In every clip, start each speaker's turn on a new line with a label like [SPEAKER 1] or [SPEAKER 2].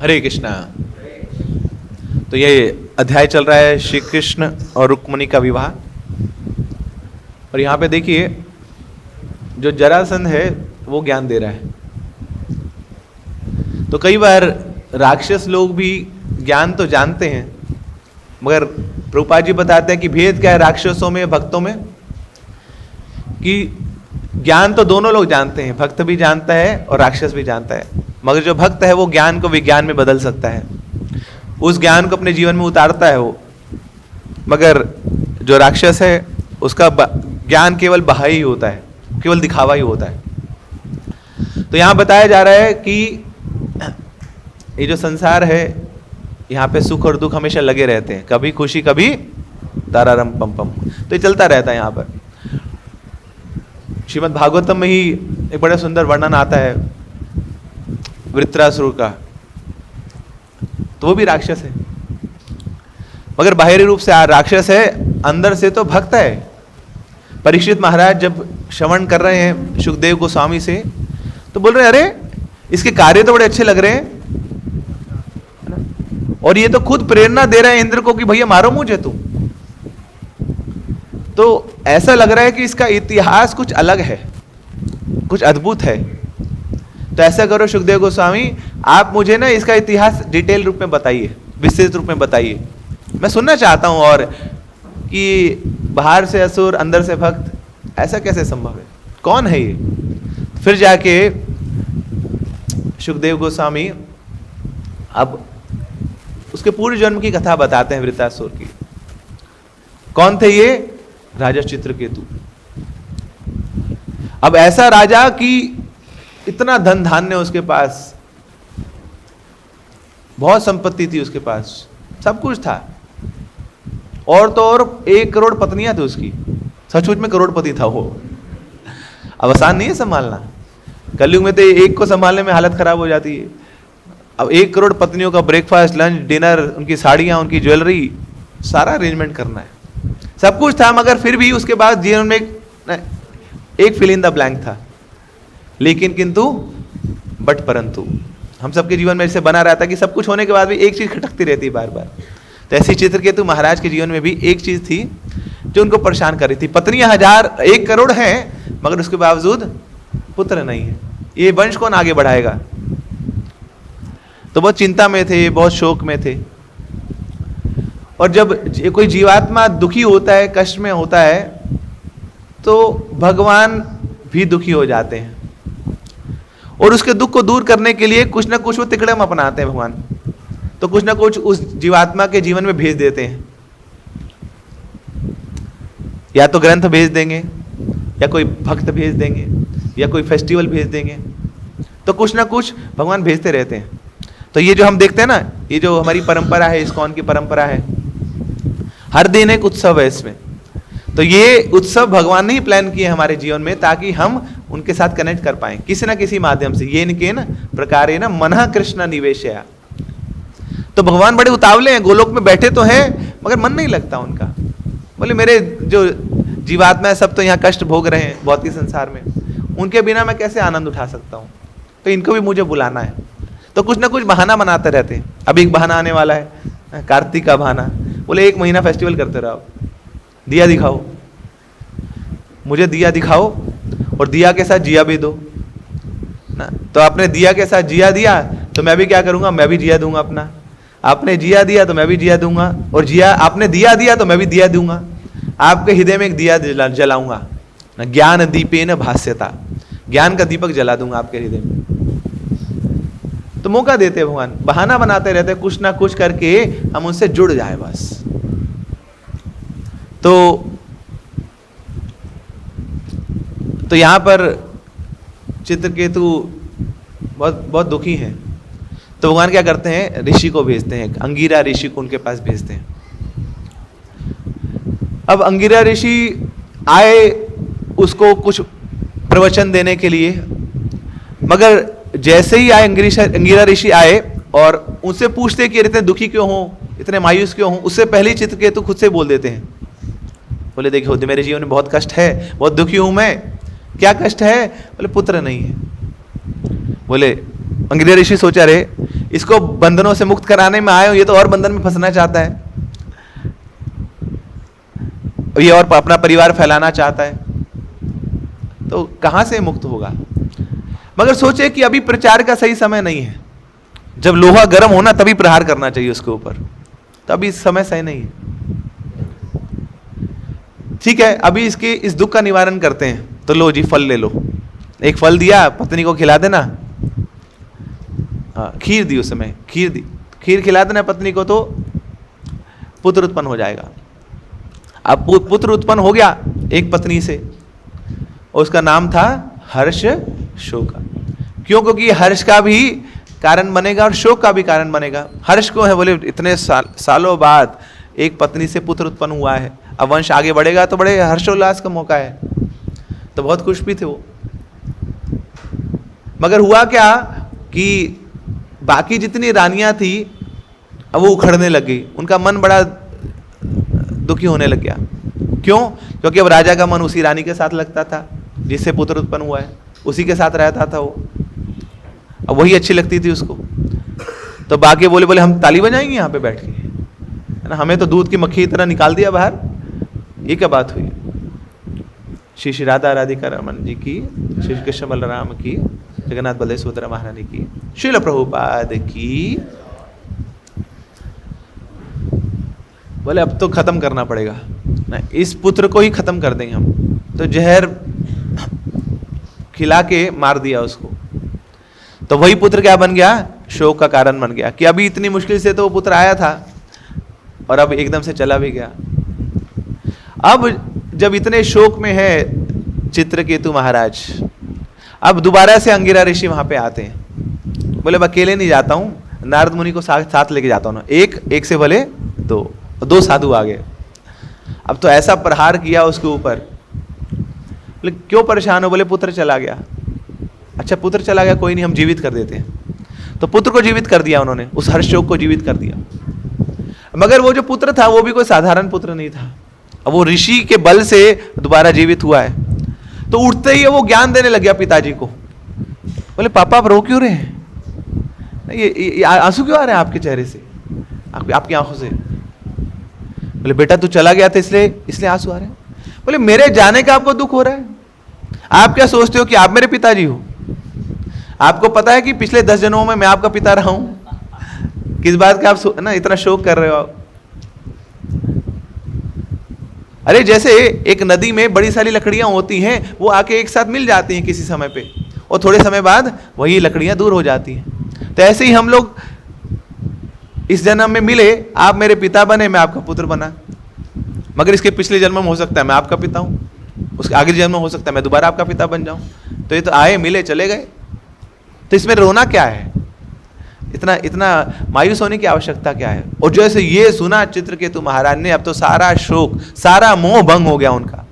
[SPEAKER 1] हरे कृष्णा। तो ये अध्याय चल रहा है श्री कृष्ण और रुक्मिणी का विवाह। और यहाँ पे देखिए जो जरासंध है वो ज्ञान दे रहा है। तो कई बार राक्षस लोग भी ज्ञान तो जानते हैं, मगर प्रभुपाद जी बताते हैं कि भेद क्या है राक्षसों में भक्तों में, कि ज्ञान तो दोनों लोग जानते हैं, भक्त भी जानता है और राक्षस भी जानता है, मगर जो भक्त है वो ज्ञान को विज्ञान में बदल सकता है, उस ज्ञान को अपने जीवन में उतारता है वो। मगर जो राक्षस है उसका ज्ञान केवल बहाई ही होता है, केवल दिखावा ही होता है। तो यहाँ बताया जा रहा है कि ये जो संसार है यहाँ पे सुख और दुख हमेशा लगे रहते हैं, कभी खुशी कभी तारारम पम पम, तो ये चलता रहता है। यहाँ पर श्रीमद् भागवतम में ही एक बड़ा सुंदर वर्णन आता है वृत्रासुर का, तो वो भी राक्षस है, मगर बाहरी रूप से राक्षस है, अंदर से तो भक्त है। परीक्षित महाराज जब श्रवण कर रहे हैं सुखदेव गोस्वामी से, तो बोल रहे हैं अरे इसके कार्य तो बड़े अच्छे लग रहे हैं, और ये तो खुद प्रेरणा दे रहे हैं इंद्र को कि भैया मारो मुझे तुम। तो ऐसा लग रहा है कि इसका इतिहास कुछ अलग है, कुछ अद्भुत है। तो ऐसा करो सुखदेव गोस्वामी, आप मुझे ना इसका इतिहास डिटेल रूप में बताइए, विस्तृत रूप में बताइए, मैं सुनना चाहता हूं। और कि बाहर से असुर अंदर से भक्त, ऐसा कैसे संभव है, कौन है ये? फिर जाके सुखदेव गोस्वामी अब उसके पूर्व जन्म की कथा बताते हैं वृत्रासुर की। कौन थे ये? राजा चित्रकेतु। अब ऐसा राजा कि इतना धन धान्य उसके पास, बहुत संपत्ति थी उसके पास, सब कुछ था, और तो और 1 करोड़ पत्नियां थी उसकी, सचमुच में करोड़पति था वो। अब आसान नहीं है संभालना, कलयुग में तो एक को संभालने में हालत खराब हो जाती है। अब 1 करोड़ पत्नियों का ब्रेकफास्ट, लंच, डिनर, उनकी साड़ियां, उनकी ज्वेलरी, सारा अरेंजमेंट करना है, सब कुछ था, मगर फिर भी उसके बाद जीवन में एक फिल इन द ब्लैंक था। लेकिन किंतु बट परंतु हम सबके जीवन में ऐसे बना रहता कि सब कुछ होने के बाद भी एक चीज खटकती रहती है बार बार। तो ऐसी चित्रकेतु महाराज के जीवन में भी एक चीज थी जो उनको परेशान कर रही थी। पत्नियां 1 करोड़ हैं, मगर उसके बावजूद पुत्र नहीं है, ये वंश कौन आगे बढ़ाएगा? तो बहुत चिंता में थे, बहुत शोक में थे। और जब कोई जीवात्मा दुखी होता है, कष्ट में होता है, तो भगवान भी दुखी हो जाते हैं, और उसके दुख को दूर करने के लिए कुछ ना कुछ वो तिकड़म अपनाते हैं भगवान। तो कुछ ना कुछ उस जीवात्मा के जीवन में भेज देते हैं, या तो ग्रंथ भेज देंगे, या कोई भक्त भेज देंगे, या कोई फेस्टिवल भेज देंगे, तो कुछ ना कुछ भगवान भेजते रहते हैं। तो ये जो हम देखते हैं ना, ये जो हमारी परंपरा है, इस्कॉन की परंपरा है, हर दिन एक उत्सव है इसमें। तो ये उत्सव भगवान ने ही प्लान किए हमारे जीवन में, ताकि हम उनके साथ कनेक्ट कर पाए किसी ना किसी माध्यम से। ये इनके ना प्रकार ना मनः कृष्ण निवेशया। तो भगवान बड़े उतावले हैं, गोलोक में बैठे तो हैं, मगर मन नहीं लगता उनका। बोले मेरे जो जीवात्मा है सब तो यहाँ कष्ट भोग रहे हैं भौतिक संसार में, उनके बिना मैं कैसे आनंद उठा सकता हूँ? तो इनको भी मुझे बुलाना है। तो कुछ ना कुछ बहाना बनाते रहते हैं। अब एक बहाना आने वाला है, कार्तिक का बहाना। बोले 1 महीना फेस्टिवल करते रहो, दिया दिखाओ, मुझे दिया दिखाओ, और दिया के साथ जिया भी दो ना। तो आपने दिया के साथ जिया दिया तो मैं भी क्या करूंगा, मैं भी जिया दूंगा अपना। आपने जिया दिया तो मैं भी जिया दूंगा, और जिया आपने दिया दिया तो मैं भी दिया दूंगा। आपके हृदय में एक दिया जलाऊंगा ना, ज्ञान दीपेन भास्यता, ज्ञान का दीपक जला दूंगा आपके हृदय में। तो मौका देते भगवान, बहाना बनाते रहते, कुछ ना कुछ करके हम उनसे जुड़ जाए बस। तो यहां पर चित्रकेतु बहुत बहुत दुखी हैं। तो भगवान क्या करते हैं, ऋषि को भेजते हैं, अंगिरा ऋषि को उनके पास भेजते हैं। अब अंगिरा ऋषि आए उसको कुछ प्रवचन देने के लिए, मगर जैसे ही आए अंगिरा ऋषि आए और उनसे पूछते कि इतने दुखी क्यों हो, इतने मायूस क्यों हो, उससे पहले ही चित्रकेतु खुद से बोल देते हैं। बोले देखो मेरे जीवन में बहुत कष्ट है, बहुत दुखी हूं मैं। क्या कष्ट है? बोले पुत्र नहीं है। बोले अंगिरा ऋषि सोचा रहे इसको बंधनों से मुक्त कराने में आए हो, ये तो और बंधन में फंसना चाहता है, ये और अपना परिवार फैलाना चाहता है, तो कहां से मुक्त होगा। मगर सोचे कि अभी प्रचार का सही समय नहीं है, जब लोहा गर्म होना तभी प्रहार करना चाहिए उसके ऊपर, तो अभी समय सही नहीं है। ठीक है, अभी इसके इस दुख का निवारण करते हैं, तो लो जी फल ले लो। एक फल दिया, पत्नी को खिला देना, खीर दी, उस समय खीर दी, खीर खिला देना पत्नी को, तो पुत्र उत्पन्न हो जाएगा। अब पुत्र उत्पन्न हो गया एक पत्नी से, उसका नाम था हर्ष शोक। क्यों? क्योंकि हर्ष का भी कारण बनेगा और शोक का भी कारण बनेगा। हर्ष क्यों है? बोले इतने सालों बाद एक पत्नी से पुत्र उत्पन्न हुआ है, अब वंश आगे बढ़ेगा तो बड़े हर्षोल्लास का मौका है, तो बहुत खुश भी थे वो। मगर हुआ क्या कि बाकी जितनी रानियां थी अब वो उखड़ने लगी, उनका मन बड़ा दुखी होने लग गया। क्यों? क्योंकि अब राजा का मन उसी रानी के साथ लगता था जिससे पुत्र उत्पन्न हुआ है, उसी के साथ रहता था वो, अब वही अच्छी लगती थी उसको। तो बाकी बोले हम ताली बजाएंगे यहाँ पे बैठ के, है ना, हमें तो दूध की मक्खी की तरह निकाल दिया बाहर, ये क्या बात हुई। श्री श्री राधा राधिका रमन जी की, श्री कृष्ण बलराम की, जगन्नाथ बलदेव सुभद्रा महारानी की, श्रील प्रभुपाद की। बोले अब तो खत्म करना पड़ेगा ना, इस पुत्र को ही खत्म कर देंगे हम। तो जहर खिला के मार दिया उसको। तो वही पुत्र क्या बन गया? शोक का कारण बन गया, कि अभी इतनी मुश्किल से तो वो पुत्र आया था और अब एकदम से चला भी गया। अब जब इतने शोक में है चित्रकेतु महाराज, अब दोबारा से अंगिरा ऋषि वहां पे आते हैं। बोले अब अकेले नहीं जाता हूं, नारद मुनि को साथ लेके जाता हूं ना, एक से भले दो साधु आ गए। अब तो ऐसा प्रहार किया उसके ऊपर। बोले क्यों परेशान हो? बोले पुत्र चला गया। अच्छा पुत्र चला गया, कोई नहीं, हम जीवित कर देते हैं। तो पुत्र को जीवित कर दिया उन्होंने, उस हर्ष शोक को जीवित कर दिया। मगर वो जो पुत्र था वो भी कोई साधारण पुत्र नहीं था, अब वो ऋषि के बल से दोबारा जीवित हुआ है। तो उठते ही वो ज्ञान देने लग गया पिताजी को। बोले पापा आप रो क्यों रहे हैं? ये आंसू क्यों आ रहे हैं आपके चेहरे से, आपकी आंखों से? बोले बेटा तू चला गया था इसलिए आंसू आ रहे हैं। बोले मेरे जाने का आपको दुख हो रहा है? आप क्या सोचते हो कि आप मेरे पिताजी हो? आपको पता है कि पिछले 10 जन्मों में मैं आपका पिता रहा हूं? किस बात का आप ना इतना शोक कर रहे हो आप? अरे जैसे एक नदी में बड़ी सारी लकड़ियां होती हैं, वो आके एक साथ मिल जाती हैं किसी समय पे, और थोड़े समय बाद वही लकड़ियां दूर हो जाती हैं। तो ऐसे ही हम लोग इस जन्म में मिले, आप मेरे पिता बने, मैं आपका पुत्र बना। मगर इसके पिछले जन्म में हो सकता है मैं आपका पिता हूं, उसके आगे जन्म में हो सकता है मैं दोबारा आपका पिता बन जाऊं। तो ये तो आए मिले चले गए, तो इसमें रोना क्या है? इतना मायूस होने की आवश्यकता क्या है? और जैसे ये सुना चित्रकेतु महाराज ने, अब तो सारा शोक, सारा मोह भंग हो गया उनका।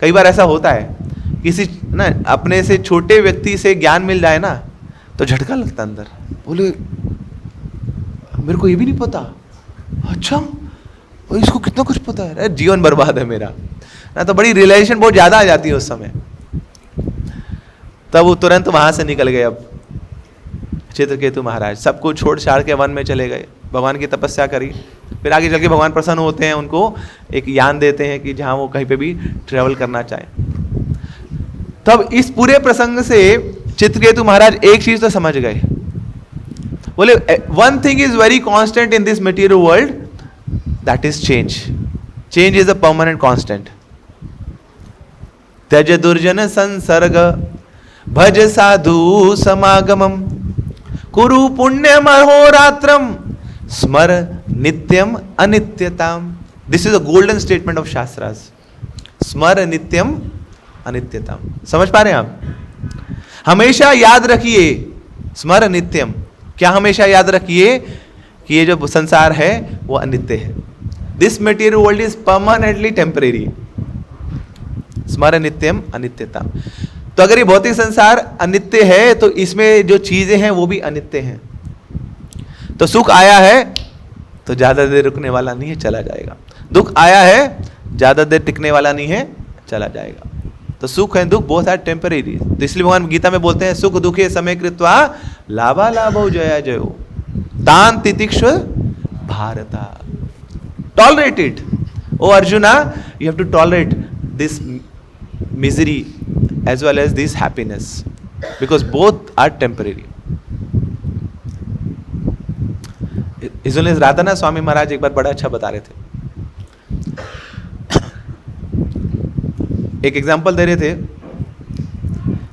[SPEAKER 1] कई बार ऐसा होता है, किसी ना अपने से छोटे व्यक्ति से ज्ञान मिल जाए ना, तो झटका लगता अंदर। बोले मेरे को ये भी नहीं पता, अच्छा इसको कितना कुछ पता है, जीवन बर्बाद है मेरा ना। तो बड़ी रियलाइजेशन बहुत ज्यादा आ जाती है उस समय। तब वो तुरंत वहां से निकल गए। अब चित्रकेतु महाराज सबको छोड़ छाड़ के वन में चले गए, भगवान की तपस्या करी। फिर आगे चल के भगवान प्रसन्न होते हैं, उनको एक यान देते हैं कि जहां वो कहीं पे भी ट्रेवल करना चाहे। तब इस पूरे प्रसंग से चित्रकेतु महाराज एक चीज तो समझ गए। बोले one thing is very constant in this material world, that is change. Change is a permanent constant. त्यज दुर्जन संसर्ग भज साधु समागमम कुरु पुण्यम अहोरात्रम स्मर नित्यम अनित्यताम। This is a golden statement of shastras. स्मर नित्यम अनित्यताम। समझ पा रहे हैं आप? हमेशा याद रखिए, स्मर नित्यम। क्या हमेशा याद रखिए? कि ये जो संसार है वो अनित्य है। This material world is permanently temporary. स्मर नित्यम अनित्यताम। तो अगर ये भौतिक संसार अनित्य है, तो इसमें जो चीजें हैं वो भी अनित्य हैं। तो सुख आया है तो ज्यादा देर रुकने वाला नहीं है, चला जाएगा। दुख आया है ज्यादा देर टिकने वाला नहीं है, चला जाएगा। तो सुख एंड दुख बोथ आर टेम्परेरी। तो इसलिए भगवान गीता में बोलते हैं सुख दुखे समय कृत्वा लाभा लाभो जया जयो तान तितिक्ष Bharata. Tolerate it O Arjuna, you have to tolerate this misery as well as this happiness because both are temporary. इसलिए राधानाथ स्वामी महाराज एक बार बड़ा अच्छा बता रहे थे, एक एग्जांपल दे रहे थे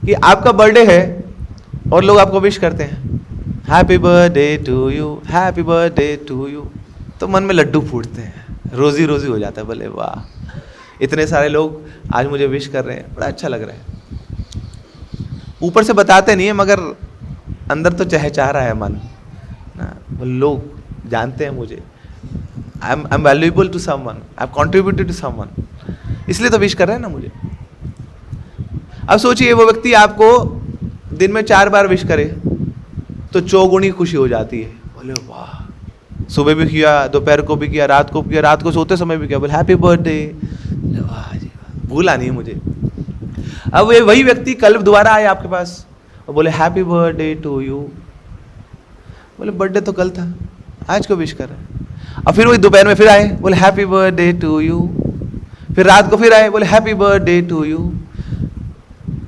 [SPEAKER 1] कि आपका बर्थडे है और लोग आपको विश करते हैं happy birthday to you, happy birthday to you, तो मन में लड्डू फूटते हैं, रोजी रोजी हो जाता है, बोले वाह इतने सारे लोग आज मुझे विश कर रहे हैं, बड़ा अच्छा लग रहा है। ऊपर से बताते नहीं है मगर अंदर तो चहचहा रहा है मन ना, लोग जानते हैं मुझे, I am valuable to someone, I have contributed to someone, इसलिए तो विश कर रहे हैं ना मुझे। अब सोचिए वो व्यक्ति आपको दिन में 4 बार विश करे तो चौगुनी खुशी हो जाती है, बोले वाह, सुबह भी किया, दोपहर को भी किया, रात को किया, रात को सोते समय भी किया, बोले हैप्पी बर्थडे, वाह जी भूला नहीं मुझे। अब वही व्यक्ति कल दोबारा आए आपके पास और बोले हैप्पी बर्थडे टू यू, बोले बर्थडे तो कल था, आज को विश कर रहे हैं। अब फिर वही दोपहर में फिर आए, बोले हैप्पी बर्थडे टू यू, फिर रात को फिर आए, बोले हैप्पी बर्थडे टू यू।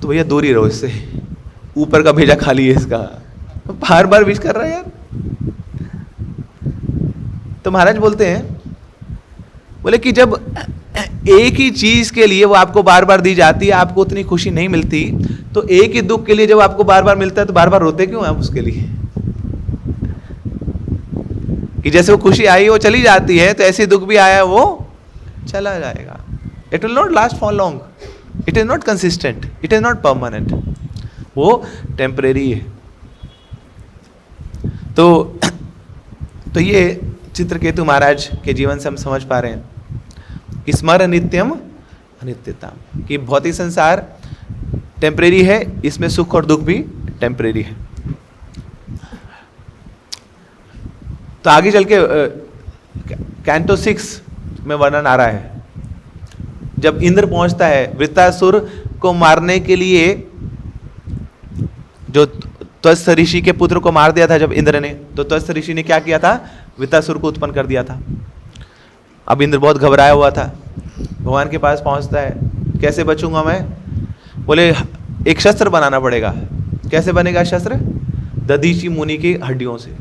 [SPEAKER 1] तो भैया दूर ही रहो इससे, ऊपर का भेजा खाली है इसका, बार बार विश कर रहा है यार। तो महाराज बोलते हैं, बोले कि जब एक ही चीज के लिए वो आपको बार बार दी जाती है, आपको उतनी खुशी नहीं मिलती, तो एक ही दुख के लिए जब आपको बार बार मिलता है तो बार बार रोते क्यों आप उसके लिए? कि जैसे वो खुशी आई वो चली जाती है, तो ऐसे दुख भी आया वो चला जाएगा। It will not last for long, it is not consistent, it is not permanent, वो टेम्परेरी है। तो ये चित्रकेतु महाराज के जीवन से हम समझ पा रहे हैं कि स्मर नित्यम अनित्यता, कि भौतिक संसार टेम्परेरी है, इसमें सुख और दुख भी टेम्परेरी है। तो आगे चल के कैंटो 6 में वर्णन आ रहा है, जब इंद्र पहुंचता है वृत्तासुर को मारने के लिए, जो त्वष्ट ऋषि के पुत्र को मार दिया था जब इंद्र ने, तो त्वष्ट ऋषि ने क्या किया था, वृत्तासुर को उत्पन्न कर दिया था। अब इंद्र बहुत घबराया हुआ था, भगवान के पास पहुंचता है, कैसे बचूंगा मैं? बोले एक शस्त्र बनाना पड़ेगा। कैसे बनेगा शस्त्र? दधीची मुनि की हड्डियों से।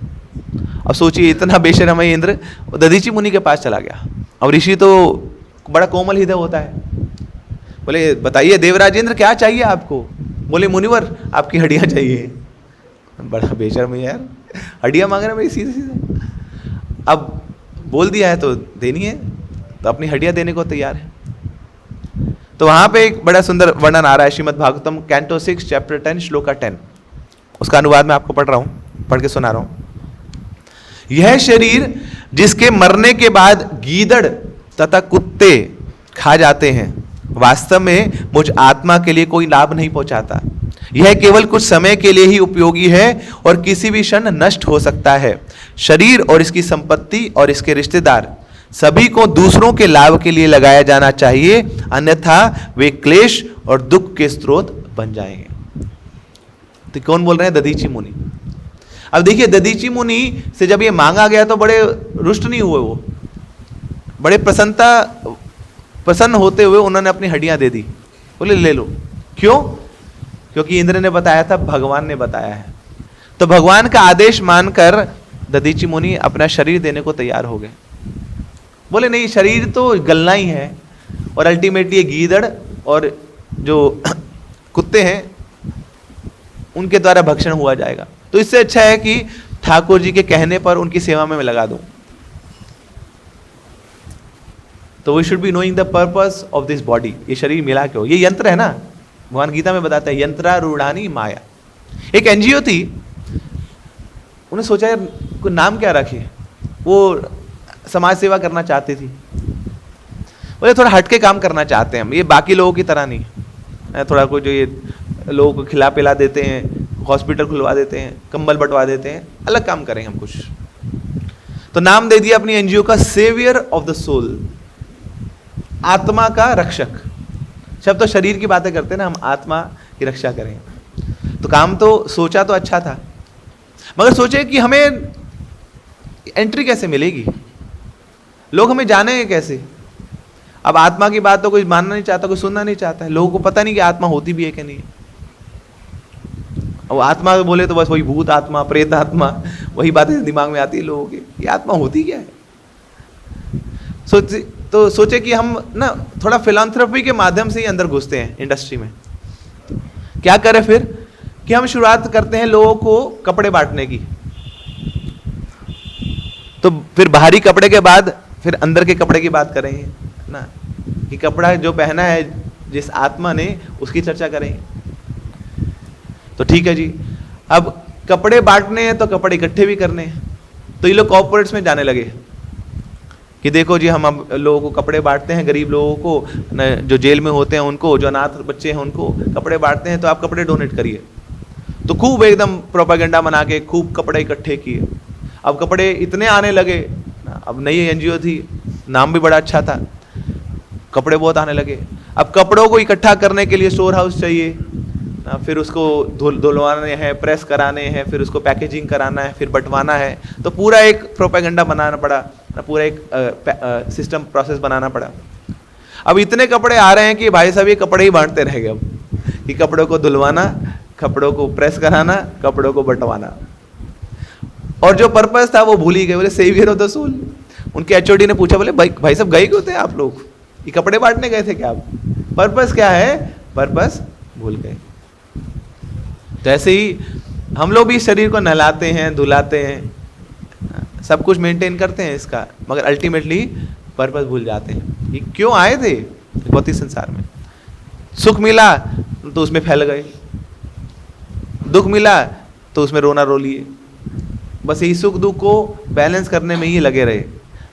[SPEAKER 1] अब सोचिए इतना बेशर्म है इंद्र, दधीची मुनि के पास चला गया। अब ऋषि तो बड़ा कोमल हृदय होता है, बोले बताइए देवराज इंद्र क्या चाहिए आपको? बोले मुनिवर आपकी हड्डियां चाहिए। बड़ा बेशर्म है यार, हड्डियां मांग रहे मेरी सीधे सीधे। अब बोल दिया है तो देनी है, तो अपनी हड्डियां देने को तैयार है। तो वहां पे एक बड़ा सुंदर वर्णन आ रहा है श्रीमद् भागवतम कैंटो 6 चैप्टर 10 श्लोक 10। उसका अनुवाद मैं आपको पढ़ के सुना रहा हूं। यह शरीर जिसके मरने के बाद गीदड़ तथा कुत्ते खा जाते हैं, वास्तव में मुझ आत्मा के लिए कोई लाभ नहीं पहुंचाता। यह केवल कुछ समय के लिए ही उपयोगी है और किसी भी क्षण नष्ट हो सकता है। शरीर और इसकी संपत्ति और इसके रिश्तेदार सभी को दूसरों के लाभ के लिए लगाया जाना चाहिए, अन्यथा वे क्लेश और दुख के स्रोत बन जाएंगे। तो कौन बोल रहे हैं? दधीची मुनि। अब देखिए दधीची मुनि से जब ये मांगा गया तो बड़े रुष्ट नहीं हुए, वो बड़े प्रसन्न होते हुए उन्होंने अपनी हड्डियां दे दी, बोले ले लो। क्यों? क्योंकि इंद्र ने बताया था, भगवान ने बताया है। तो भगवान का आदेश मानकर दधीची मुनि अपना शरीर देने को तैयार हो गए। बोले नहीं, शरीर तो गलना ही है और अल्टीमेटली ये गीदड़ और जो कुत्ते हैं उनके द्वारा भक्षण हुआ जाएगा, तो इससे अच्छा है कि ठाकुर जी के कहने पर उनकी सेवा में मैं लगा दूं। तो we should be knowing the purpose of this body. ये शरीर मिला क्यों? ये यंत्र है ना, भगवान गीता में बताता है यंत्रारूढ़ानी माया। एक एनजीओ थी, उन्हें सोचा यार कोई नाम क्या रखे, वो समाज सेवा करना चाहती थी। बोले थोड़ा हटके काम करना चाहते हैं हम, ये बाकी लोगों की तरह नहीं। थोड़ा कोई जो ये लोगों को खिला पिला देते हैं, हॉस्पिटल खुलवा देते हैं, कंबल बंटवा देते हैं, अलग काम करें हम कुछ। तो नाम दे दिया अपनी एनजीओ का सेवियर ऑफ द सोल, आत्मा का रक्षक। सब तो शरीर की बातें करते हैं ना, हम आत्मा की रक्षा करें। तो काम तो सोचा तो अच्छा था, मगर सोचे कि हमें एंट्री कैसे मिलेगी, लोग हमें जानेंगे कैसे। अब आत्मा की बात तो कोई मानना नहीं चाहता, कोई सुनना नहीं चाहता है, लोगों को पता नहीं कि आत्मा होती भी है कि नहीं। अब आत्मा बोले तो बस वही भूत आत्मा, प्रेत आत्मा, वही बातें दिमाग में आती है लोगों के। ये आत्मा होती क्या है? तो सोचे कि हम ना थोड़ा फिलांथ्रोपी के माध्यम से ही अंदर घुसते हैं इंडस्ट्री में। क्या करें फिर कि हम शुरुआत करते हैं लोगों को कपड़े बांटने की। तो फिर बाहरी कपड़े के बाद फिर अंदर के कपड़े की बात करेंगे ना, कि कपड़ा जो पहना है जिस आत्मा ने, उसकी चर्चा करेंगे। तो ठीक है जी, अब कपड़े बांटने हैं तो कपड़े इकट्ठे भी करने हैं। तो ये लोग कॉर्पोरेट्स में जाने लगे कि देखो जी, हम अब लोगों को कपड़े बांटते हैं, गरीब लोगों को, जो जेल में होते हैं उनको, जो अनाथ बच्चे हैं उनको कपड़े बांटते हैं, तो आप कपड़े डोनेट करिए। तो खूब एकदम प्रोपेगेंडा बना के खूब कपड़े इकट्ठे किए। अब कपड़े इतने आने लगे, अब नई एनजीओ थी, नाम भी बड़ा अच्छा था, कपड़े बहुत आने लगे। अब कपड़ों को इकट्ठा करने के लिए स्टोर हाउस चाहिए, फिर उसको धुलवाने हैं, प्रेस कराने हैं, फिर उसको पैकेजिंग कराना है, फिर बंटवाना है। तो पूरा एक प्रोपेगेंडा बनाना पड़ा, पूरा एक सिस्टम प्रोसेस बनाना पड़ा। अब इतने कपड़े आ रहे हैं कि भाई साहब ये कपड़े ही बांटते रह गए अब, कि कपड़ों को धुलवाना, कपड़ों को प्रेस कराना, कपड़ों को बंटवाना, और जो पर्पस था वो भूल ही गए। बोले सेवियर ऑफ द सोल। उनके एचओडी ने पूछा, बोले भाई साहब गए क्यों थे आप लोग, ये कपड़े बांटने गए थे क्या आप? पर्पस क्या है? पर्पस भूल गए। तो ऐसे ही हम लोग भी शरीर को नहलाते हैं, धुलाते हैं, सब कुछ मेंटेन करते हैं इसका, मगर अल्टीमेटली पर्पस भूल जाते हैं। ये क्यों आए थे भौतिक संसार में? सुख मिला तो उसमें फैल गए, दुख मिला तो उसमें रोना रो लिए, बस यही सुख दुख को बैलेंस करने में ही लगे रहे,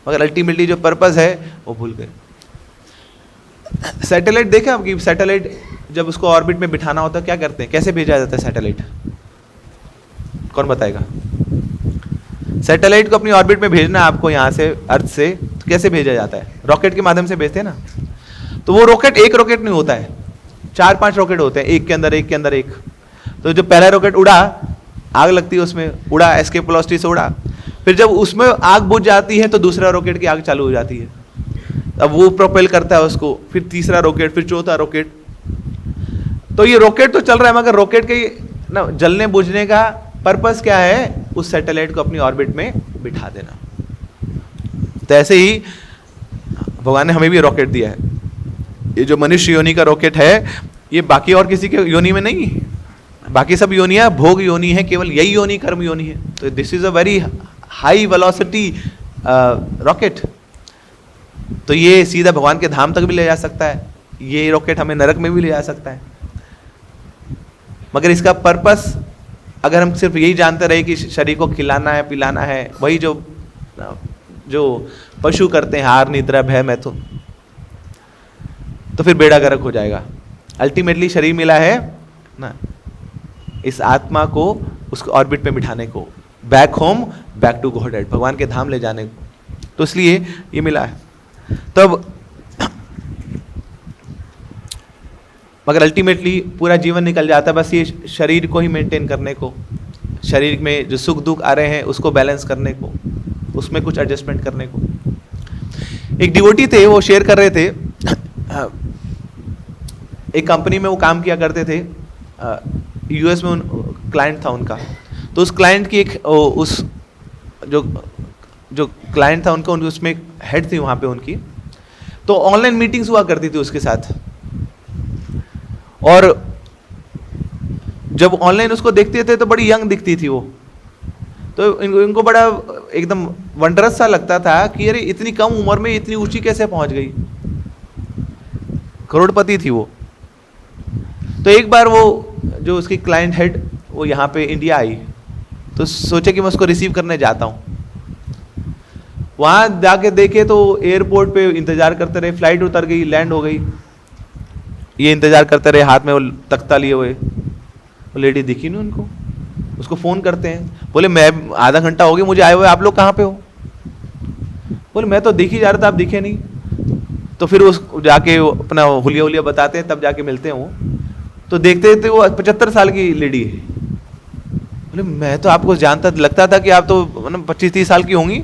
[SPEAKER 1] मगर अल्टीमेटली जो पर्पस है वो भूल गए। सैटेलाइट देखा आपकी? सैटेलाइट जब उसको ऑर्बिट में बिठाना होता है क्या करते हैं, कैसे भेजा जाता है सैटेलाइट? कौन बताएगा? सैटेलाइट को अपनी ऑर्बिट में भेजना है आपको यहाँ से, अर्थ से, तो कैसे भेजा जाता है? रॉकेट के माध्यम से भेजते हैं ना। तो वो रॉकेट एक रॉकेट नहीं होता है, 4-5 रॉकेट होते हैं, एक के अंदर एक के अंदर एक। तो जो पहला रॉकेट उड़ा, आग लगती है उसमें, उड़ा, एस्केप वेलोसिटी से उड़ा, फिर जब उसमें आग बुझ जाती है तो दूसरा रॉकेट की आग चालू हो जाती है, अब वो प्रोपेल करता है उसको, फिर तीसरा रॉकेट, फिर चौथा रॉकेट। तो ये रॉकेट तो चल रहा है, मगर रॉकेट के ना जलने बुझने का पर्पस क्या है? उस सैटेलाइट को अपनी ऑर्बिट में बिठा देना। तो ऐसे ही भगवान ने हमें भी रॉकेट दिया है। ये जो मनुष्य योनि का रॉकेट है, ये बाकी और किसी के योनि में नहीं है, बाकी सब योनियां भोग योनि है, केवल यही योनि कर्म योनि है। तो this is a very high velocity rocket. तो ये सीधा भगवान के धाम तक भी ले जा सकता है, ये रॉकेट हमें नरक में भी ले जा सकता है। मगर इसका पर्पस अगर हम सिर्फ यही जानते रहे कि शरीर को खिलाना है, पिलाना है, वही जो पशु करते हैं, हार निद्रा भय मैथुन, तो फिर बेड़ा गर्क हो जाएगा। अल्टीमेटली शरीर मिला है ना इस आत्मा को उसको ऑर्बिट पे बिठाने को, back home, back to God, भगवान के धाम ले जाने को। तो इसलिए ये मिला है। तब मगर अल्टीमेटली पूरा जीवन निकल जाता है बस ये शरीर को ही मेंटेन करने को, शरीर में जो सुख दुख आ रहे हैं उसको बैलेंस करने को, उसमें कुछ एडजस्टमेंट करने को। एक डिवोटी थे, वो शेयर कर रहे थे, एक कंपनी में वो काम किया करते थे, यूएस में क्लाइंट था उनका। तो उस क्लाइंट की एक उस जो क्लाइंट था उनका, उसमें हेड थी वहाँ पे उनकी, तो ऑनलाइन मीटिंग्स हुआ करती थी उसके साथ। और जब ऑनलाइन उसको देखते थे तो बड़ी यंग दिखती थी वो, तो इनको बड़ा एकदम वंडरस सा लगता था कि अरे इतनी कम उम्र में इतनी ऊंची कैसे पहुंच गई, करोड़पति थी वो। तो एक बार वो जो उसकी क्लाइंट हेड वो यहाँ पे इंडिया आई, तो सोचे कि मैं उसको रिसीव करने जाता हूँ। वहाँ जाके देखे तो एयरपोर्ट पे इंतजार करते रहे, फ्लाइट उतर गई, लैंड हो गई, ये इंतजार करते रहे, हाथ में वो तख्ता लिए हुए, वो लेडी दिखी नहीं उनको। उसको फ़ोन करते हैं, बोले मैं आधा घंटा हो गया मुझे आए हुए, आप लोग कहाँ पे हो? बोले मैं तो दिख ही जा रहा था, आप दिखे नहीं। तो फिर उस जाके वो अपना हुलिया हुलिया बताते हैं, तब जाके मिलते हैं वो, तो देखते थे वो 75 साल की लेडी है। बोले मैं तो आपको जानता, लगता था कि आप तो मतलब 25-30 साल की होंगी,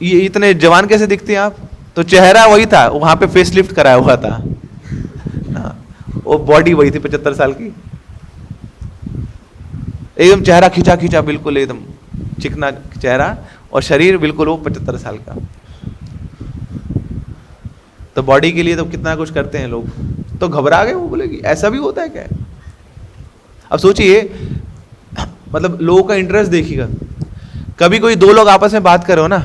[SPEAKER 1] ये इतने जवान कैसे दिखते हैं आप? तो चेहरा वही था, वहां पे फेस लिफ्ट कराया हुआ था ना, वो बॉडी वही थी 75 साल की, एकदम चेहरा खिंचा खिंचा, बिल्कुल एकदम चिकना चेहरा, और शरीर बिल्कुल वो 75 साल का। तो बॉडी के लिए तो कितना कुछ करते हैं लोग, तो घबरा गए वो, बोले कि ऐसा भी होता है क्या? अब सोचिए, मतलब लोगों का इंटरेस्ट देखिएगा, कभी कोई दो लोग आपस में बात करो ना,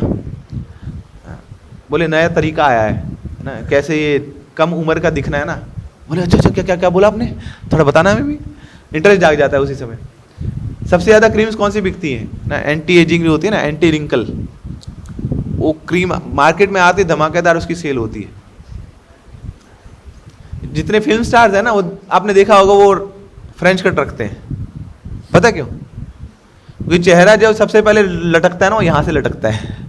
[SPEAKER 1] बोले नया तरीका आया है ना, कैसे ये कम उम्र का दिखना है ना, बोले अच्छा अच्छा, क्या क्या क्या बोला आपने, थोड़ा बताना, हमें भी इंटरेस्ट जाग जाता है उसी समय। सबसे ज्यादा क्रीम्स कौन सी बिकती हैं ना, एंटी एजिंग जो होती है ना, एंटी रिंकल, वो क्रीम मार्केट में आती धमाकेदार, उसकी सेल होती है। जितने फिल्म स्टार्स है ना, वो आपने देखा होगा वो फ्रेंच कट रखते हैं, पता क्यों? क्योंकि चेहरा जब सबसे पहले लटकता है ना, वो यहां से लटकता है,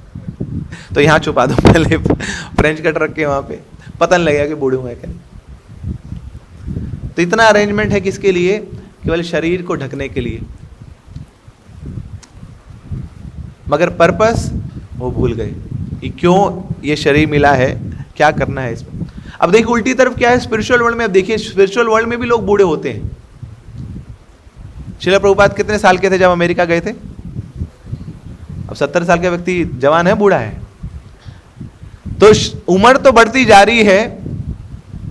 [SPEAKER 1] तो यहां छुपा दो पहले फ्रेंच कट रख के, वहां पे पता नहीं लगेगा कि बूढ़े हुए क्या। तो इतना अरेंजमेंट है किसके लिए? केवल शरीर को ढकने के लिए, मगर पर्पस वो भूल गए कि क्यों ये शरीर मिला है, क्या करना है इसमें। अब देखिए उल्टी तरफ क्या है स्पिरिचुअल वर्ल्ड में। अब देखिए स्पिरिचुअल वर्ल्ड में भी लोग बूढ़े होते हैं। श्रील प्रभुपाद कितने साल के थे जब अमेरिका गए थे? अब 70 साल का व्यक्ति जवान है, बूढ़ा है? तो उम्र तो बढ़ती जा रही है,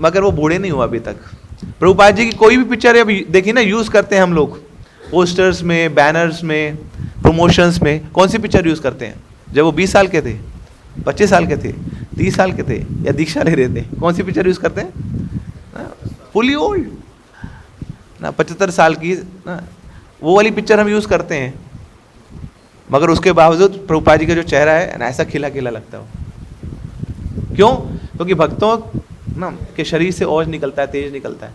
[SPEAKER 1] मगर वो बूढ़े नहीं हुआ अभी तक। प्रभुपाद जी की कोई भी पिक्चर अब देखिए ना, यूज करते हैं हम लोग पोस्टर्स में, बैनर्स में, प्रमोशंस में। कौन सी पिक्चर यूज करते हैं? जब वो 20 साल के थे, 25 साल के थे, 30 साल के थे, या दीक्षा ले रहे थे, कौन सी पिक्चर यूज करते हैं? फुली ओल्ड ना, 75 साल की ना, वो वाली पिक्चर हम यूज करते हैं। मगर उसके बावजूद प्रभुपाद जी का जो चेहरा है ना, ऐसा खिला खिला लगता है। क्यों? क्योंकि भक्तों ना के शरीर से ओज निकलता है, तेज निकलता है।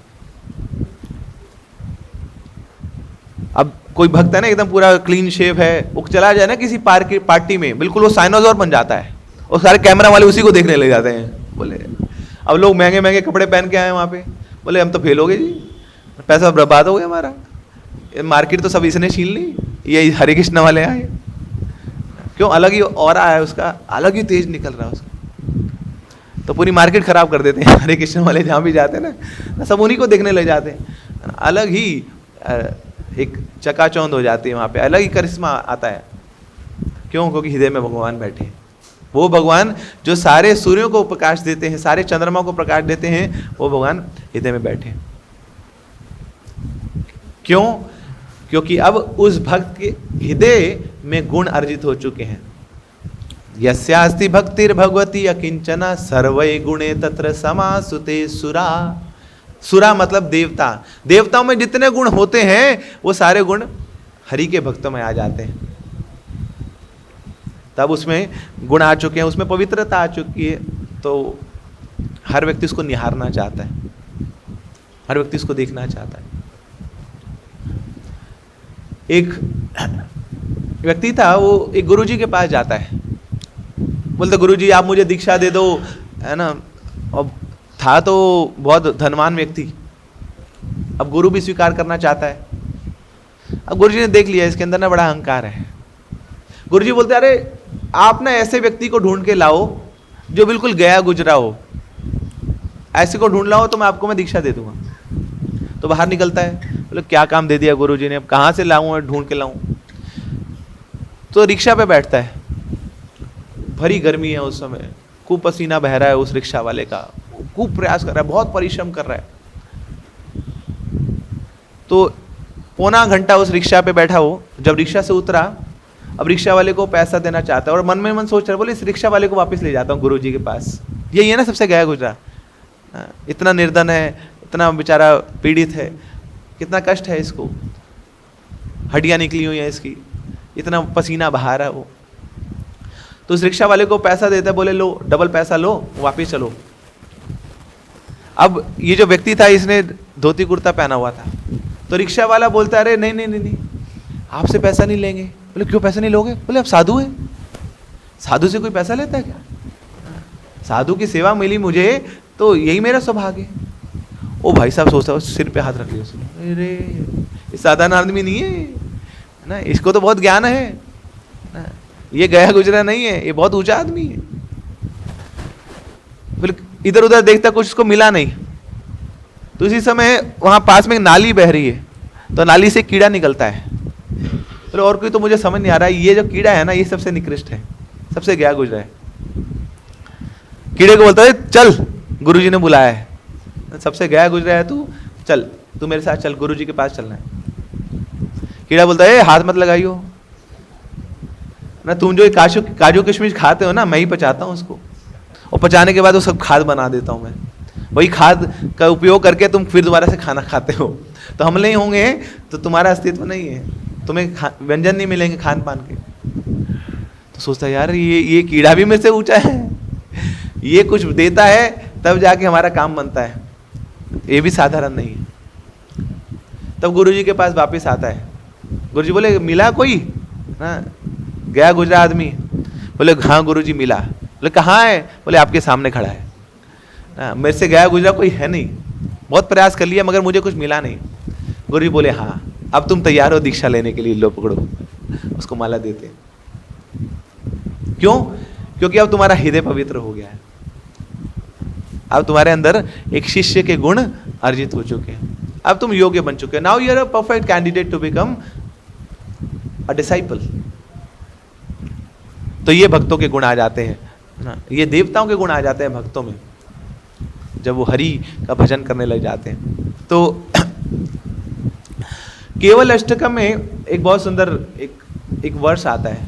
[SPEAKER 1] अब कोई भक्त है ना एकदम पूरा क्लीन शेव है, वो चला जाए ना किसी पार्टी में, बिल्कुल वो साइनोजोर बन जाता है, और सारे कैमरा वाले उसी को देखने लग जाते हैं। बोले अब लोग महंगे महंगे कपड़े पहन के आए वहाँ पे, बोले हम तो फेल हो गए जी, पैसा बर्बाद हो गया हमारा, मार्केट तो सब इसने छीन ली, ये हरे कृष्ण वाले आए। क्यों? अलग ही ऑरा है उसका, अलग ही तेज निकल रहा है उसका, तो पूरी मार्केट खराब कर देते हैं। हरे कृष्ण वाले जहाँ भी जाते हैं ना, सब उन्हीं को देखने लग जाते हैं। अलग ही एक चकाचौंध हो जाती है वहाँ पे, अलग ही करिश्मा आता है। क्यों? क्योंकि हृदय में भगवान बैठे हैं। वो भगवान जो सारे सूर्यों को प्रकाश देते हैं, सारे चंद्रमा को प्रकाश देते हैं, वो भगवान हृदय में बैठे हैं। क्यों? क्योंकि अब उस भक्त के हृदय में गुण अर्जित हो चुके हैं। यस्यास्ति भक्तिर् भगवती अकिंचना सर्वै गुणे तत्र समासुते सुरा। सुरा मतलब देवता। देवताओं में जितने गुण होते हैं वो सारे गुण हरि के भक्तों में आ जाते हैं। तब उसमें गुण आ चुके हैं, उसमें पवित्रता आ चुकी है, तो हर व्यक्ति उसको निहारना चाहता है, हर व्यक्ति उसको देखना चाहता है। एक व्यक्ति था, वो एक गुरुजी के पास जाता है, बोलते गुरुजी आप मुझे दीक्षा दे दो, है ना। अब था तो बहुत धनवान व्यक्ति, अब गुरु भी स्वीकार करना चाहता है। अब गुरुजी ने देख लिया इसके अंदर ना बड़ा अहंकार है। गुरुजी बोलते अरे आप ना ऐसे व्यक्ति को ढूंढ के लाओ जो बिल्कुल गया गुजरा हो, ऐसे को ढूंढ लाओ तो मैं दीक्षा दे दूंगा। तो बाहर निकलता है, बोले क्या काम दे दिया गुरुजी ने, अब कहाँ से लाऊं और ढूंढ के लाऊं। तो रिक्शा पे बैठता है, भरी गर्मी है उस समय, खूब पसीना बह रहा है उस रिक्शा वाले का, खूब प्रयास कर रहा है, बहुत परिश्रम कर रहा है। तो पौना घंटा उस रिक्शा पे बैठा हो, जब रिक्शा से उतरा, अब रिक्शा वाले को पैसा देना चाहता है और मन में मन सोच रहा है, बोले इस रिक्शा वाले को वापस ले जाता हूँ गुरुजी के पास। यही है ना सबसे गया गुजरा, इतना निर्धन है, इतना बेचारा पीड़ित है, कितना कष्ट है इसको, हड्डियाँ निकली हुई हैं इसकी, इतना पसीना बहा रहा है वो। तो उस रिक्शा वाले को पैसा देता है, बोले लो डबल पैसा लो, वापस चलो। अब ये जो व्यक्ति था इसने धोती कुर्ता पहना हुआ था, तो रिक्शा वाला बोलता है अरे नहीं नहीं नहीं नहीं, आपसे पैसा नहीं लेंगे। बोले क्यों पैसा नहीं लोगे? बोले आप साधु हैं, साधु से कोई पैसा लेता है क्या? साधु की सेवा मिली मुझे तो यही मेरा सौभाग्य है। ओ भाई साहब सोचता है, सिर पे हाथ रख लिया उसने, अरे ये साधारण आदमी नहीं है ना, इसको तो बहुत ज्ञान है ना, ये गया गुजरा नहीं है, ये बहुत ऊंचा आदमी है। फिर इधर उधर देखता, कुछ उसको मिला नहीं। तो इसी समय वहां पास में एक नाली बह रही है, तो नाली से कीड़ा निकलता है। तो और कोई तो मुझे समझ नहीं आ रहा है, ये जो कीड़ा है ना ये सबसे निकृष्ट है, सबसे गया गुजरा है। कीड़े को बोलता है चल, गुरुजी ने बुलाया है, सबसे गया गुजरा है तू, चल तू मेरे साथ चल, गुरुजी के पास चलना है। कीड़ा बोलता है हाथ मत लगाइयो ना, तुम जो काजू किशमिश खाते हो ना, मैं ही पचाता हूँ उसको, और पचाने के बाद वो सब खाद बना देता हूँ मैं, वही खाद का उपयोग करके तुम फिर दोबारा से खाना खाते हो। तो हम नहीं होंगे तो तुम्हारा अस्तित्व नहीं है, तुम्हें व्यंजन नहीं मिलेंगे खान पान के। तो सोचता है यार ये कीड़ा भी मेरे से ऊंचा है, ये कुछ देता है तब जाके हमारा काम बनता है, ये भी साधारण नहीं है। तब गुरुजी के पास वापस आता है। गुरुजी बोले मिला कोई ना गया गुजरा आदमी? बोले हाँ गुरुजी मिला। बोले कहाँ है? बोले आपके सामने खड़ा है ना, मेरे से गया गुजरा कोई है नहीं, बहुत प्रयास कर लिया मगर मुझे कुछ मिला नहीं। गुरुजी बोले हाँ अब तुम तैयार हो दीक्षा लेने के लिए, लो पकड़ो। उसको माला देते। क्यों? क्योंकि अब तुम्हारा हृदय पवित्र हो गया है, अब तुम्हारे अंदर एक शिष्य के गुण अर्जित हो चुके हैं, अब तुम योग्य बन चुके हो। Now you are a perfect candidate to become a disciple. तो ये भक्तों के गुण आ जाते हैं ना, ये देवताओं के गुण आ जाते हैं भक्तों में जब वो हरि का भजन करने लग जाते हैं। तो केवल अष्टकम में एक बहुत सुंदर एक वर्ष आता है,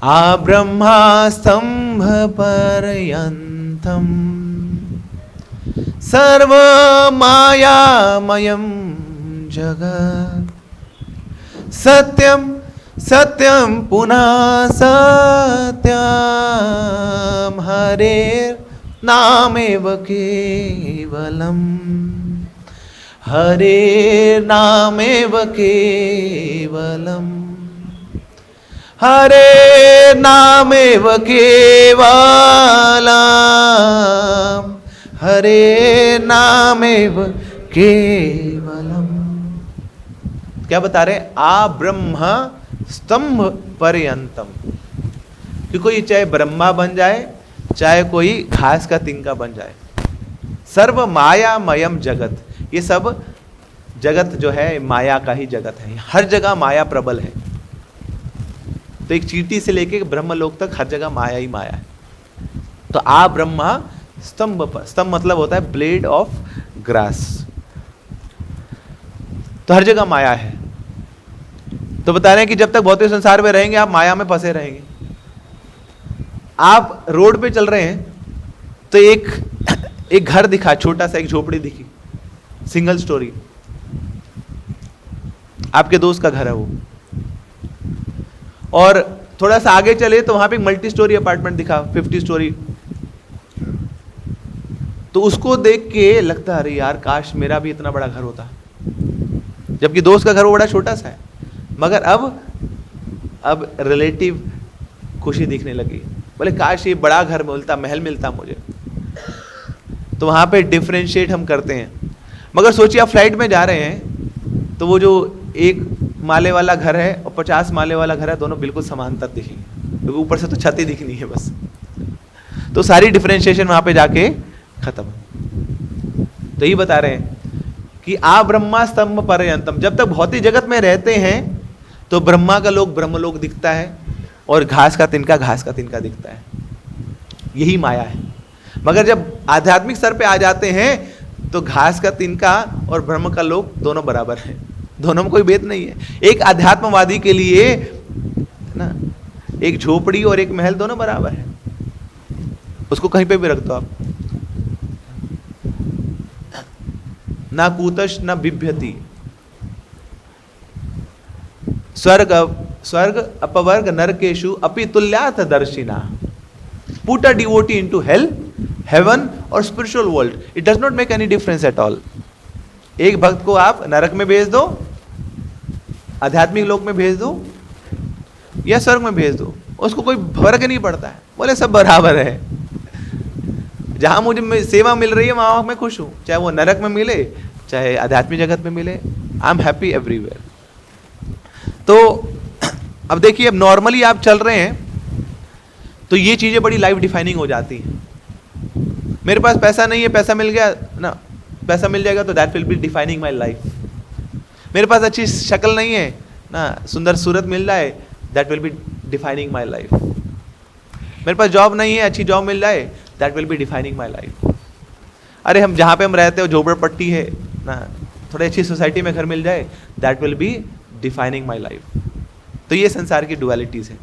[SPEAKER 1] आ ब्रह्मा स्तंभ पर्यंतम सर्व मायामयम जगत् सत्यम सत्यम पुनः सत्यम हरेर नामेव केवलम हरेर नामेव केवलम हरे नामेव केवलम हरे नामेव केवलम। क्या बता रहे? आ ब्रह्म स्तंभ पर्यंतम, कि कोई चाहे ब्रह्मा बन जाए चाहे कोई घास का तिनका बन जाए, सर्व मायामयम जगत, ये सब जगत जो है माया का ही जगत है, हर जगह माया प्रबल है। तो एक चींटी से लेके ब्रह्मलोक तक हर जगह माया ही माया है। तो आ ब्रह्मा स्तंभ पर, स्तंभ मतलब होता है ब्लेड ऑफ ग्रास, तो हर जगह माया है। तो बता रहे हैं कि जब तक भौतिक संसार में रहेंगे आप माया में फंसे रहेंगे। आप रोड पे चल रहे हैं तो एक घर दिखा, छोटा सा एक झोपड़ी दिखी, सिंगल स्टोरी, आपके दोस्त का घर है वो। और थोड़ा सा आगे चले तो वहां पे एक मल्टी स्टोरी अपार्टमेंट दिखा, 50 स्टोरी। तो उसको देख के लगता है अरे यार काश मेरा भी इतना बड़ा घर होता, जबकि दोस्त का घर वो बड़ा छोटा सा है। मगर अब रिलेटिव खुशी दिखने लगी, बोले काश ये बड़ा घर मिलता, महल मिलता मुझे। तो वहां पे डिफरेंशिएट हम करते हैं। मगर सोचिए आप फ्लाइट में जा रहे हैं तो वो जो एक माले वाला घर है और 50 माले वाला घर है, दोनों बिल्कुल समांतर दिखेंगे, क्योंकि ऊपर से तो छत ही दिखनी है बस। तो सारी डिफरेंशिएशन वहां पे जाके खत्म। तो ये बता रहे हैं कि आ ब्रह्मा स्तंभ पर्यंतम, जब तक भौतिक जगत में रहते हैं तो ब्रह्मा का लोक ब्रह्मलोक दिखता है और घास का तिनका दिखता है, यही माया है। मगर जब आध्यात्मिक स्तर पे आ जाते हैं तो घास का तिनका और ब्रह्म का लोक दोनों बराबर है, दोनों में कोई भेद नहीं है। एक अध्यात्मवादी के लिए ना एक झोपड़ी और एक महल दोनों बराबर है, उसको कहीं पे भी रख दो आप। ना कूतश ना बिभ्यति, स्वर्ग अपवर्ग नरकेशु अपि तुल्याथ दर्शिना, put a devotee into hell, heaven और spiritual world, it does not make any difference at all. एक भक्त को आप नरक में भेज दो, आध्यात्मिक लोक में भेज दो या स्वर्ग में भेज दो, उसको कोई फर्क नहीं पड़ता है, बोले सब बराबर है। जहां मुझे सेवा मिल रही है वहां मैं खुश हूं, चाहे वो नरक में मिले चाहे आध्यात्मिक जगत में मिले, आई एम हैप्पी एवरीवेयर। तो अब देखिए, अब नॉर्मली आप चल रहे हैं तो ये चीजें बड़ी लाइफ डिफाइनिंग हो जाती हैं। मेरे पास पैसा नहीं है, पैसा मिल गया ना, पैसा मिल जाएगा तो that will be defining my life. मेरे पास अच्छी शक्ल नहीं है ना, सुंदर सूरत मिल रहा है, that will be defining my life. मेरे पास जॉब नहीं है, अच्छी जॉब मिल जाए, that will be defining my life. अरे हम जहाँ पे हम रहते हो झोपड़पट्टी है ना, थोड़ी अच्छी सोसाइटी में घर मिल जाए, that will be defining my life. तो ये संसार की डुअलिटीज है।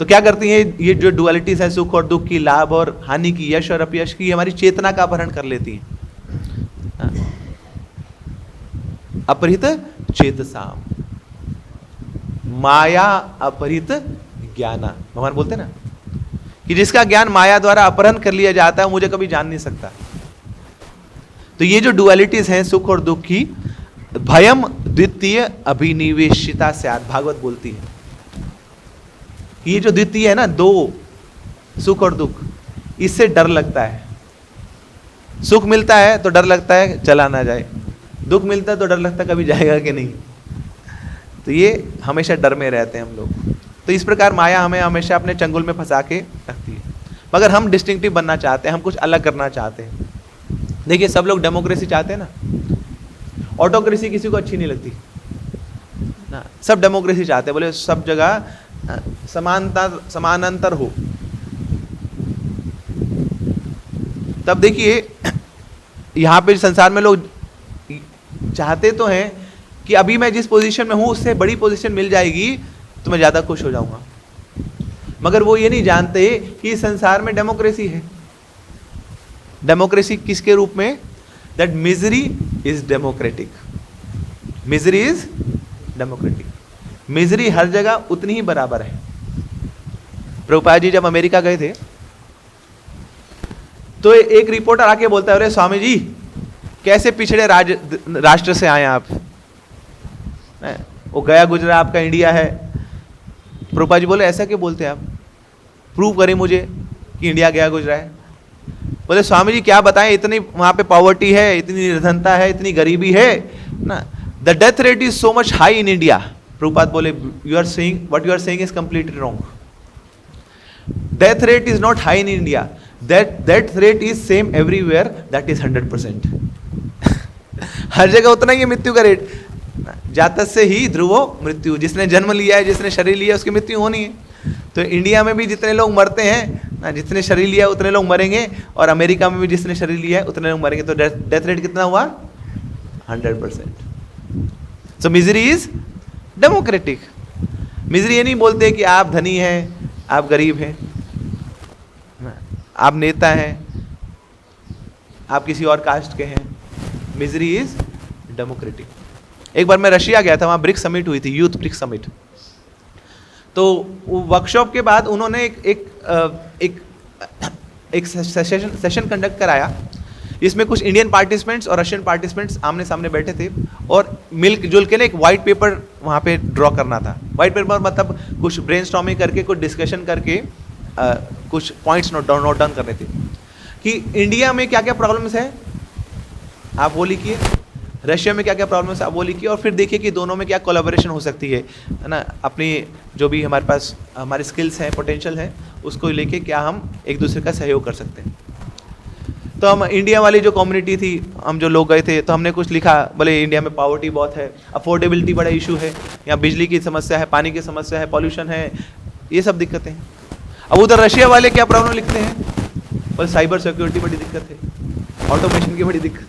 [SPEAKER 1] तो क्या करती हैं ये जो डुअलिटीज है, सुख और दुख की, लाभ और हानि की, यश और अपयश की, हमारी चेतना का अपहरण कर लेती हैं। अपहृत चेतसाम माया अपहृत ज्ञाना, भगवान बोलते ना कि जिसका ज्ञान माया द्वारा अपहरण कर लिया जाता है, मुझे कभी जान नहीं सकता। तो ये जो डुअलिटीज हैं सुख और दुख की, भयम द्वितीय अभिनिवेशिता स्यात्, भागवत बोलती है। ये जो द्वितीय है ना, दो सुख और दुख, इससे डर लगता है। सुख मिलता है तो डर लगता है चला ना जाए, दुख मिलता है तो डर लगता है कभी जाएगा कि नहीं। तो ये हमेशा डर में रहते हैं हम लोग। तो इस प्रकार माया हमें हमेशा अपने चंगुल में फंसा के रखती है। मगर हम डिस्टिंक्टिव बनना चाहते हैं, हम कुछ अलग करना चाहते हैं। देखिए, सब लोग डेमोक्रेसी चाहते हैं ना, ऑटोक्रेसी किसी को अच्छी नहीं लगती ना, सब डेमोक्रेसी चाहते हैं, बोले सब जगह समानांतर हो। तब देखिए, यहाँ पे संसार में लोग चाहते तो हैं कि अभी मैं जिस पोजीशन में हूं उससे बड़ी पोजीशन मिल जाएगी तो मैं ज्यादा खुश हो जाऊंगा, मगर वो ये नहीं जानते कि इस संसार में डेमोक्रेसी है। डेमोक्रेसी किसके रूप में? That misery is democratic, misery is democratic. Misery हर जगह उतनी ही बराबर है। प्रभुपाद जी जब अमेरिका गए थे तो एक रिपोर्टर आके बोलता है, अरे स्वामी जी कैसे पिछड़े राष्ट्र से आए आप, वो गया गुजरा आपका इंडिया है। प्रभुपाद जी बोले, ऐसा क्यों बोलते हैं आप, प्रूव करें मुझे कि इंडिया गया गुजरा है। बोले, स्वामी जी क्या बताएं, इतनी वहां पे पॉवर्टी है, इतनी निर्धनता है, इतनी गरीबी है ना, the death rate is so much high in India. Prabhupada बोले, you are saying what you are saying is completely wrong. Death rate is not high in India, death rate is same everywhere, that is 100%। हर जगह उतना ही है मृत्यु का rate. जातस्य ही ध्रुवो मृत्यु, जिसने जन्म लिया है, जिसने शरीर लिया है, उसकी मृत्यु होनी है। तो इंडिया में भी जितने लोग मरते हैं ना, जितने शरीर लिया उतने लोग मरेंगे, और अमेरिका में भी जिसने शरीर लिया है उतने लोग मरेंगे। तो डेथ रेट कितना हुआ? 100%। सो मिजरी इज डेमोक्रेटिक। मिजरी ये नहीं बोलते कि आप धनी हैं, आप गरीब हैं, आप नेता हैं, आप किसी और कास्ट के हैं। Misery is democratic. एक बार मैं रशिया गया था, वहाँ ब्रिक्स समिट हुई थी, यूथ ब्रिक्स समिट। तो वो वर्कशॉप के बाद उन्होंने एक सेशन कंडक्ट कराया। इसमें कुछ इंडियन पार्टिसिपेंट्स और रशियन पार्टिसिपेंट्स आमने सामने बैठे थे, और मिलजुल के ना एक वाइट पेपर वहाँ पे ड्रॉ करना था। वाइट पेपर मतलब कुछ ब्रेनस्टॉर्मिंग करके, कुछ डिस्कशन करके कुछ पॉइंट्स नोट डाउन करने थे कि इंडिया में क्या क्या प्रॉब्लम्स है आप वो लिखिए, रशिया में क्या क्या प्रॉब्लम्स है आप वो लिखिए, और फिर देखिए कि दोनों में क्या कोलैबोरेशन हो सकती है ना। अपनी जो भी हमारे पास हमारे स्किल्स हैं, पोटेंशियल है, उसको लेके क्या हम एक दूसरे का सहयोग कर सकते हैं। तो हम इंडिया वाली जो कम्युनिटी थी, हम जो लोग गए थे, तो हमने कुछ लिखा। बोले इंडिया में पॉवर्टी बहुत है, अफोर्डेबिलिटी बड़ा इशू है, यहाँ बिजली की समस्या है, पानी की समस्या है, पॉल्यूशन है, ये सब दिक्कतें हैं। अब उधर रशिया वाले क्या प्रॉब्लम लिखते हैं? बोले साइबर सिक्योरिटी बड़ी दिक्कत है, ऑटोमेशन की बड़ी दिक्कत है,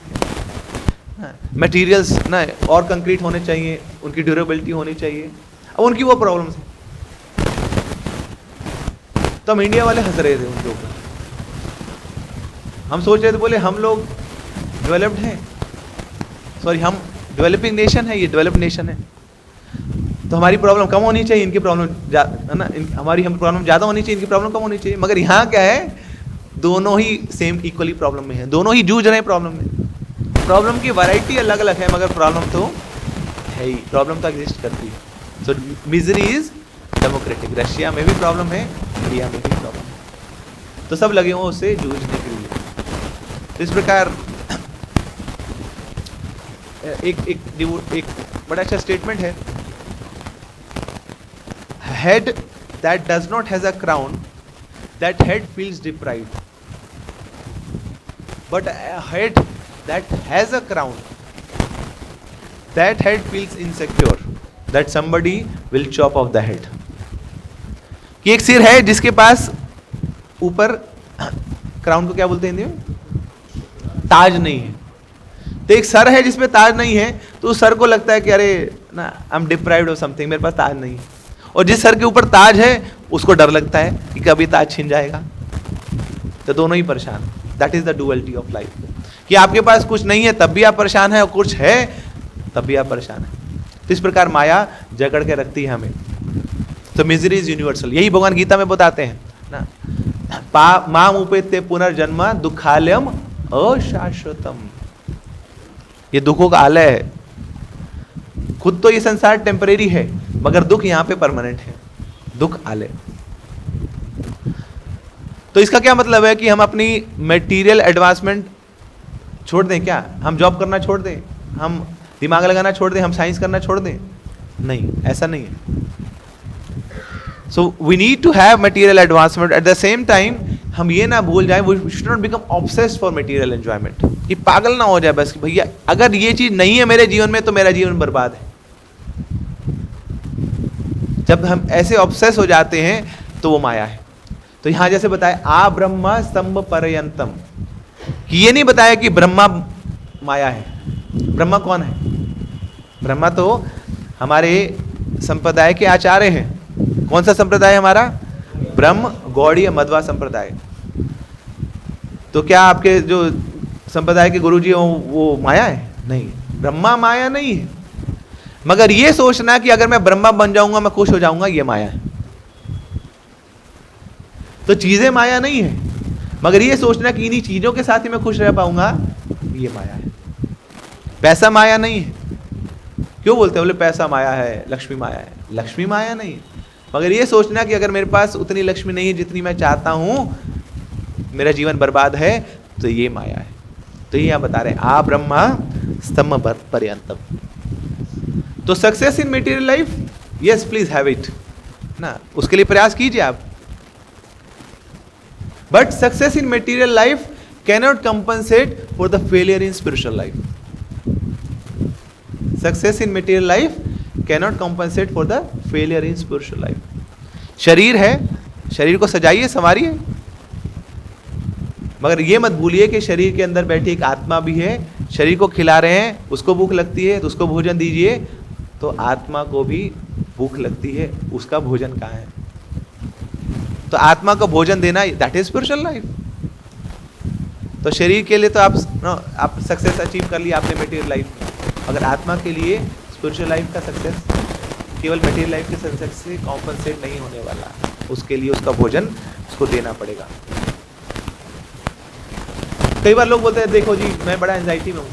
[SPEAKER 1] मटेरियल्स ना और कंक्रीट होने चाहिए, उनकी ड्यूरेबिलिटी होनी चाहिए। अब उनकी वो प्रॉब्लम्स हैं। तो हम इंडिया वाले हंस रहे थे उनके ऊपर। हम सोच रहे थे, बोले हम लोग डेवलप्ड हैं, सॉरी हम डेवलपिंग नेशन है, ये डेवलप्ड नेशन है, तो हमारी प्रॉब्लम कम होनी चाहिए, इनकी प्रॉब्लम है ना, हमारी हम प्रॉब्लम ज़्यादा होनी चाहिए, इनकी प्रॉब्लम कम होनी चाहिए। मगर यहाँ क्या है, दोनों ही सेम इक्वली प्रॉब्लम में है, दोनों ही जूझ रहे हैं प्रॉब्लम में। प्रॉब्लम की वैरायटी अलग अलग है, मगर प्रॉब्लम तो है ही, प्रॉब्लम तो एग्जिस्ट करती है। सो मिजरी इज डेमोक्रेटिक। रशिया में भी प्रॉब्लम है, इंडिया में भी प्रॉब्लम है। तो सब लगे हों उससे जूझने के लिए। तो इस प्रकार एक बड़ा अच्छा स्टेटमेंट है, head that does not has a crown, that head feels deprived, but head that has a crown, that head feels insecure, that somebody will chop of the head. कि एक सिर है जिसके पास ऊपर, क्राउन को क्या बोलते हैं हिंदी में, ताज नहीं है। तो एक सर है जिसमें ताज नहीं है, तो उस सर को लगता है कि अरे ना, I am deprived of something, मेरे पास ताज नहीं है। और जिस सर के ऊपर ताज है उसको डर लगता है कि कभी ताज छिन जाएगा। तो दोनों ही परेशान। That is the duality of life, कि आपके पास कुछ नहीं है तब भी आप परेशान है, और कुछ है तब भी आप परेशान है। तो इस प्रकार माया जकड़ के रखती है हमें। तो मिजरी इज यूनिवर्सल, यही भगवान गीता में बताते हैं ना, माम उपेत्य पुनर्जन्म दुखालयम अशाश्वतम। ये दुखों का आलय है। खुद तो ये संसार टेम्परेरी है, मगर दुख यहां पे परमानेंट है, दुख आलय। तो इसका क्या मतलब है कि हम अपनी मटेरियल एडवांसमेंट छोड़ दें क्या? हम जॉब करना छोड़ दें, हम दिमाग लगाना छोड़ दें, हम साइंस करना छोड़ दें? नहीं, ऐसा नहीं है। So we need to have material advancement, at the same time हम ये ना भूल जाए, we should not become obsessed for material enjoyment, कि पागल ना हो जाए बस कि भैया अगर ये चीज नहीं है मेरे जीवन में तो मेरा जीवन बर्बाद है। जब हम ऐसे ऑब्सेस हो जाते हैं तो वो माया है। तो यहां जैसे बताया आ ब्रह्मा स्तंभ पर्यंतम, कि ये नहीं बताया कि ब्रह्मा माया है। ब्रह्मा कौन है? ब्रह्मा तो हमारे संप्रदाय के आचार्य हैं। कौन सा संप्रदाय हमारा? ब्रह्म गौड़ीय मध्वा संप्रदाय। तो क्या आपके जो संप्रदाय के गुरुजी हो वो माया है? नहीं, ब्रह्मा माया नहीं है। मगर ये सोचना कि अगर मैं ब्रह्मा बन जाऊंगा मैं खुश हो जाऊंगा, ये माया है। तो चीजें माया नहीं है, मगर ये सोचना कि इन्हीं चीजों के साथ ही मैं खुश रह पाऊंगा, ये माया है। पैसा माया नहीं है। क्यों बोलते हैं? बोले पैसा माया है, लक्ष्मी माया है। लक्ष्मी माया नहीं है, मगर ये सोचना कि अगर मेरे पास उतनी लक्ष्मी नहीं है जितनी मैं चाहता हूं, मेरा जीवन बर्बाद है, तो ये माया है। तो ये यहां बता रहे हैं आ ब्रह्मा स्तंभ पर्यंतम। तो success in material life, yes please have it ना, उसके लिए प्रयास कीजिए आप। But success in material life cannot compensate for the failure in spiritual life. Success in material life cannot compensate for the failure in spiritual life. शरीर है, शरीर को सजाइए संवारिए, मगर ये मत भूलिए कि शरीर के अंदर बैठी एक आत्मा भी है। शरीर को खिला रहे हैं, उसको भूख लगती है तो उसको भोजन दीजिए, तो आत्मा को भी भूख लगती है, उसका भोजन कहाँ है? तो आत्मा को भोजन देना, दैट इज स्पिरिचुअल लाइफ। तो शरीर के लिए तो आप सक्सेस अचीव कर लिया आपने मटेरियल लाइफ, अगर आत्मा के लिए स्पिरिचुअल लाइफ का सक्सेस केवल मटेरियल लाइफ के सक्सेस से कॉम्पनसेट नहीं होने वाला, उसके लिए उसका भोजन उसको देना पड़ेगा। कई बार लोग बोलते हैं देखो जी मैं बड़ा एंजाइटी में हूँ।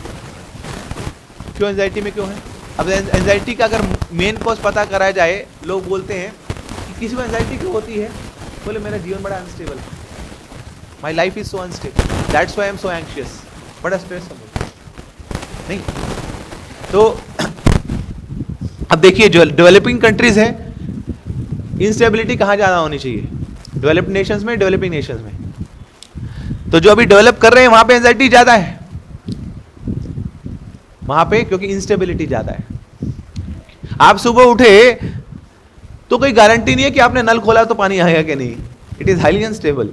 [SPEAKER 1] क्यों एंजाइटी में क्यों है? अब एंजाइटी का अगर मेन कॉज पता करा जाए, लोग बोलते हैं कि किसी को एंजाइटी क्यों होती है? बोले मेरा जीवन बड़ा अनस्टेबल है, my life is so unstable, that's why I am so anxious, बड़ा स्ट्रेस है मुझे। नहीं, तो अब देखिए जो डेवलपिंग कंट्रीज है, इंस्टेबिलिटी कहाँ ज़्यादा होनी चाहिए? डेवलप्ड नेशंस में, डेवलपिंग नेशंस में। तो जो अभी डेवलप कर रहे हैं वहां पे एंजाइटी ज़्यादा है, वहां पे, क्योंकि इंस्टेबिलिटी ज़्यादा है। आप सुबह उठे तो कोई गारंटी नहीं है कि आपने नल खोला तो पानी आएगा कि नहीं, इट इज हाईली अनस्टेबल।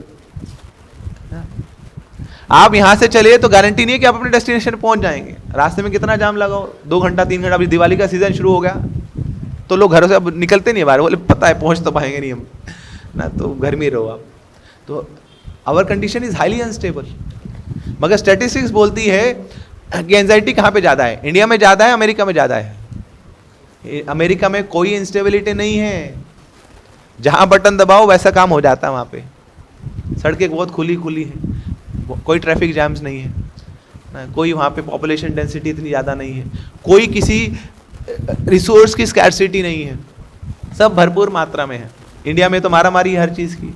[SPEAKER 1] आप यहां से चले तो गारंटी नहीं है कि आप अपने डेस्टिनेशन पहुंच जाएंगे। रास्ते में कितना जाम लगाओ, 2 घंटा 3 घंटा। अभी दिवाली का सीजन शुरू हो गया तो लोग घरों से अब निकलते नहीं बाहर, बोले पता है पहुंच तो पाएंगे नहीं हम ना, तो घर में रहो आप। तो our condition is highly unstable. मगर स्टैटिस्टिक्स बोलती है कि एंजाइटी कहाँ पे ज़्यादा है? इंडिया में ज़्यादा है, अमेरिका में ज़्यादा है। अमेरिका में कोई इंस्टेबिलिटी नहीं है, जहाँ बटन दबाओ वैसा काम हो जाता है वहाँ पे। सड़कें बहुत खुली खुली हैं, कोई ट्रैफिक जैम्स नहीं है ना, कोई वहाँ पे पॉपुलेशन डेंसिटी इतनी ज़्यादा नहीं है, कोई किसी रिसोर्स की स्कैर्सिटी नहीं है, सब भरपूर मात्रा में है। इंडिया में तो मारा मारी है हर चीज़ की।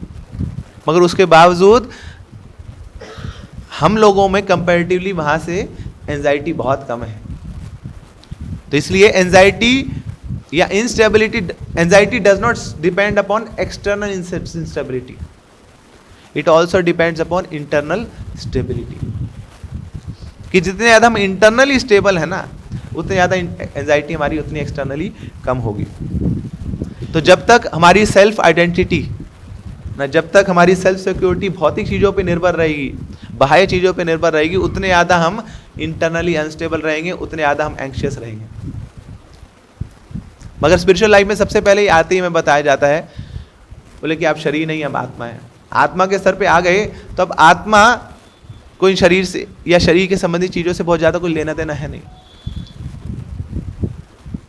[SPEAKER 1] मगर उसके बावजूद हम लोगों में कंपैरेटिवली वहां से एंजाइटी बहुत कम है। तो इसलिए एंजाइटी या instability, anxiety does not depend upon external instability, it also depends upon internal stability. कि जितने ज़्यादा हम इंटरनली स्टेबल है ना, उतनी ज़्यादा एंजाइटी हमारी उतनी एक्सटर्नली कम होगी। तो जब तक हमारी सेल्फ आइडेंटिटी ना, जब तक हमारी सेल्फ सिक्योरिटी भौतिक चीज़ों पे निर्भर रहेगी, बाह्य चीज़ों पे निर्भर रहेगी, उतने ज़्यादा हम इंटरनली अनस्टेबल रहेंगे, उतने ज़्यादा हम एंग्शियस रहेंगे। मगर स्पिरिचुअल लाइफ में सबसे पहले आते ही हमें बताया जाता है, बोले कि आप शरीर नहीं, हम आत्मा है। आत्मा के स्तर पे आ गए तो अब आत्मा कोई शरीर से या शरीर के संबंधित चीज़ों से बहुत ज़्यादा कुछ लेना देना है नहीं।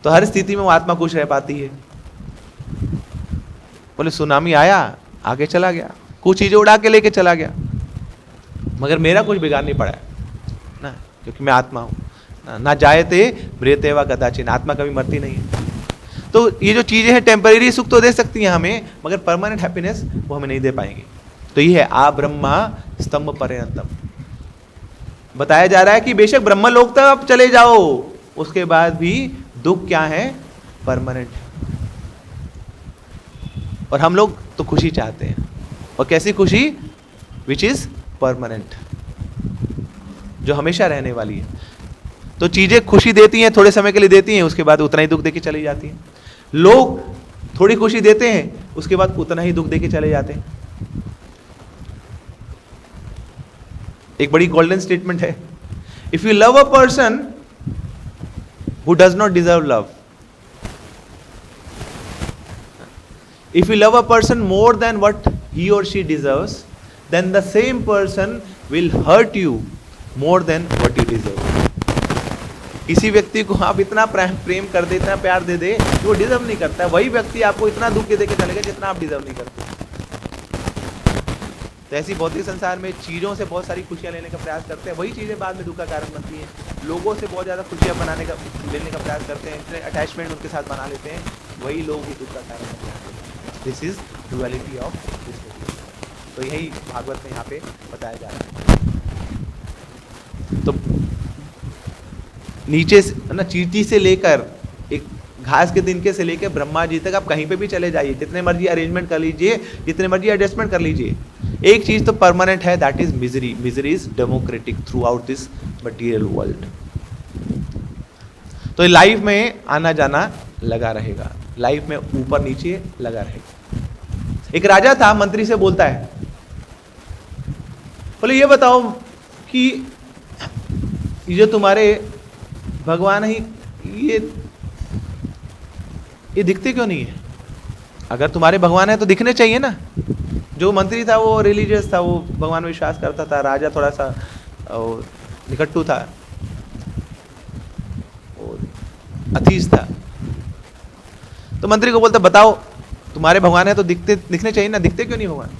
[SPEAKER 1] तो हर स्थिति में वो आत्मा खुश रह पाती है। बोले सुनामी आया, आगे चला गया, कुछ चीज़ें उड़ा के लेके चला गया, मगर मेरा कुछ बिगाड़ नहीं पड़ा है ना, क्योंकि मैं आत्मा हूँ। ना जायते म्रियते वा कदाचिन, आत्मा कभी मरती नहीं है। तो ये जो चीज़ें हैं टेम्परेरी सुख तो दे सकती हैं हमें, मगर परमानेंट हैप्पीनेस वो हमें नहीं दे पाएंगी। तो ये है आ ब्रह्मा स्तंभ पर्यंतम। बताया जा रहा है कि बेशक ब्रह्मलोक तक आप चले जाओ, उसके बाद भी दुख क्या है, परमानेंट है। और हम लोग तो खुशी चाहते हैं, और कैसी खुशी, विच इज परमानेंट, जो हमेशा रहने वाली है। तो चीजें खुशी देती हैं, थोड़े समय के लिए देती हैं, उसके बाद उतना ही दुख देके चली जाती हैं। लोग थोड़ी खुशी देते हैं, उसके बाद उतना ही दुख देके चले जाते हैं। एक बड़ी गोल्डन स्टेटमेंट है, if you love a person who does not deserve love, if you love a person more than what he or she deserves, then the same person will hurt you more than what you deserve. किसी व्यक्ति को आप इतना प्रेम कर दे, इतना प्यार दे दे कि वो डिजर्व नहीं करता है, वही व्यक्ति आपको इतना दुख दे के चलेगा जितना आप डिजर्व नहीं करते। तो ऐसी भौतिक संसार में चीज़ों से बहुत सारी खुशियाँ लेने का प्रयास करते हैं, वही चीज़ें बाद में दुख का कारण बनती हैं। लोगों से बहुत ज़्यादा खुशियाँ लेने का प्रयास करते हैं, इतने अटैचमेंट उनके साथ बना लेते हैं, वही लोग ही दुख का कारण बनते हैं। This is duality of this. तो यही भागवत में यहाँ पे बताया जा रहा है। तो नीचे से ना, चींटी से लेकर एक घास के तिनके से लेकर ब्रह्मा जी तक आप कहीं पे भी चले जाइए, जितने मर्जी अरेंजमेंट कर लीजिए, जितने मर्जी एडजस्टमेंट कर लीजिए, एक चीज तो परमानेंट है, that is misery. Misery is democratic through out this material world. तो लाइफ में आना जाना लगा रहेगा, लाइफ में ऊपर नीचे लगा रहेगा। एक राजा था, मंत्री से बोलता है, बोले ये बताओ कि ये जो तुम्हारे भगवान ही ये दिखते क्यों नहीं है? अगर तुम्हारे भगवान है तो दिखने चाहिए ना। जो मंत्री था वो रिलीजियस था, वो भगवान में विश्वास करता था। राजा थोड़ा सा निकट्टू था, अथीस था। तो मंत्री को बोलता, बताओ तुम्हारे भगवान है तो दिखने चाहिए ना, दिखते क्यों नहीं भगवान?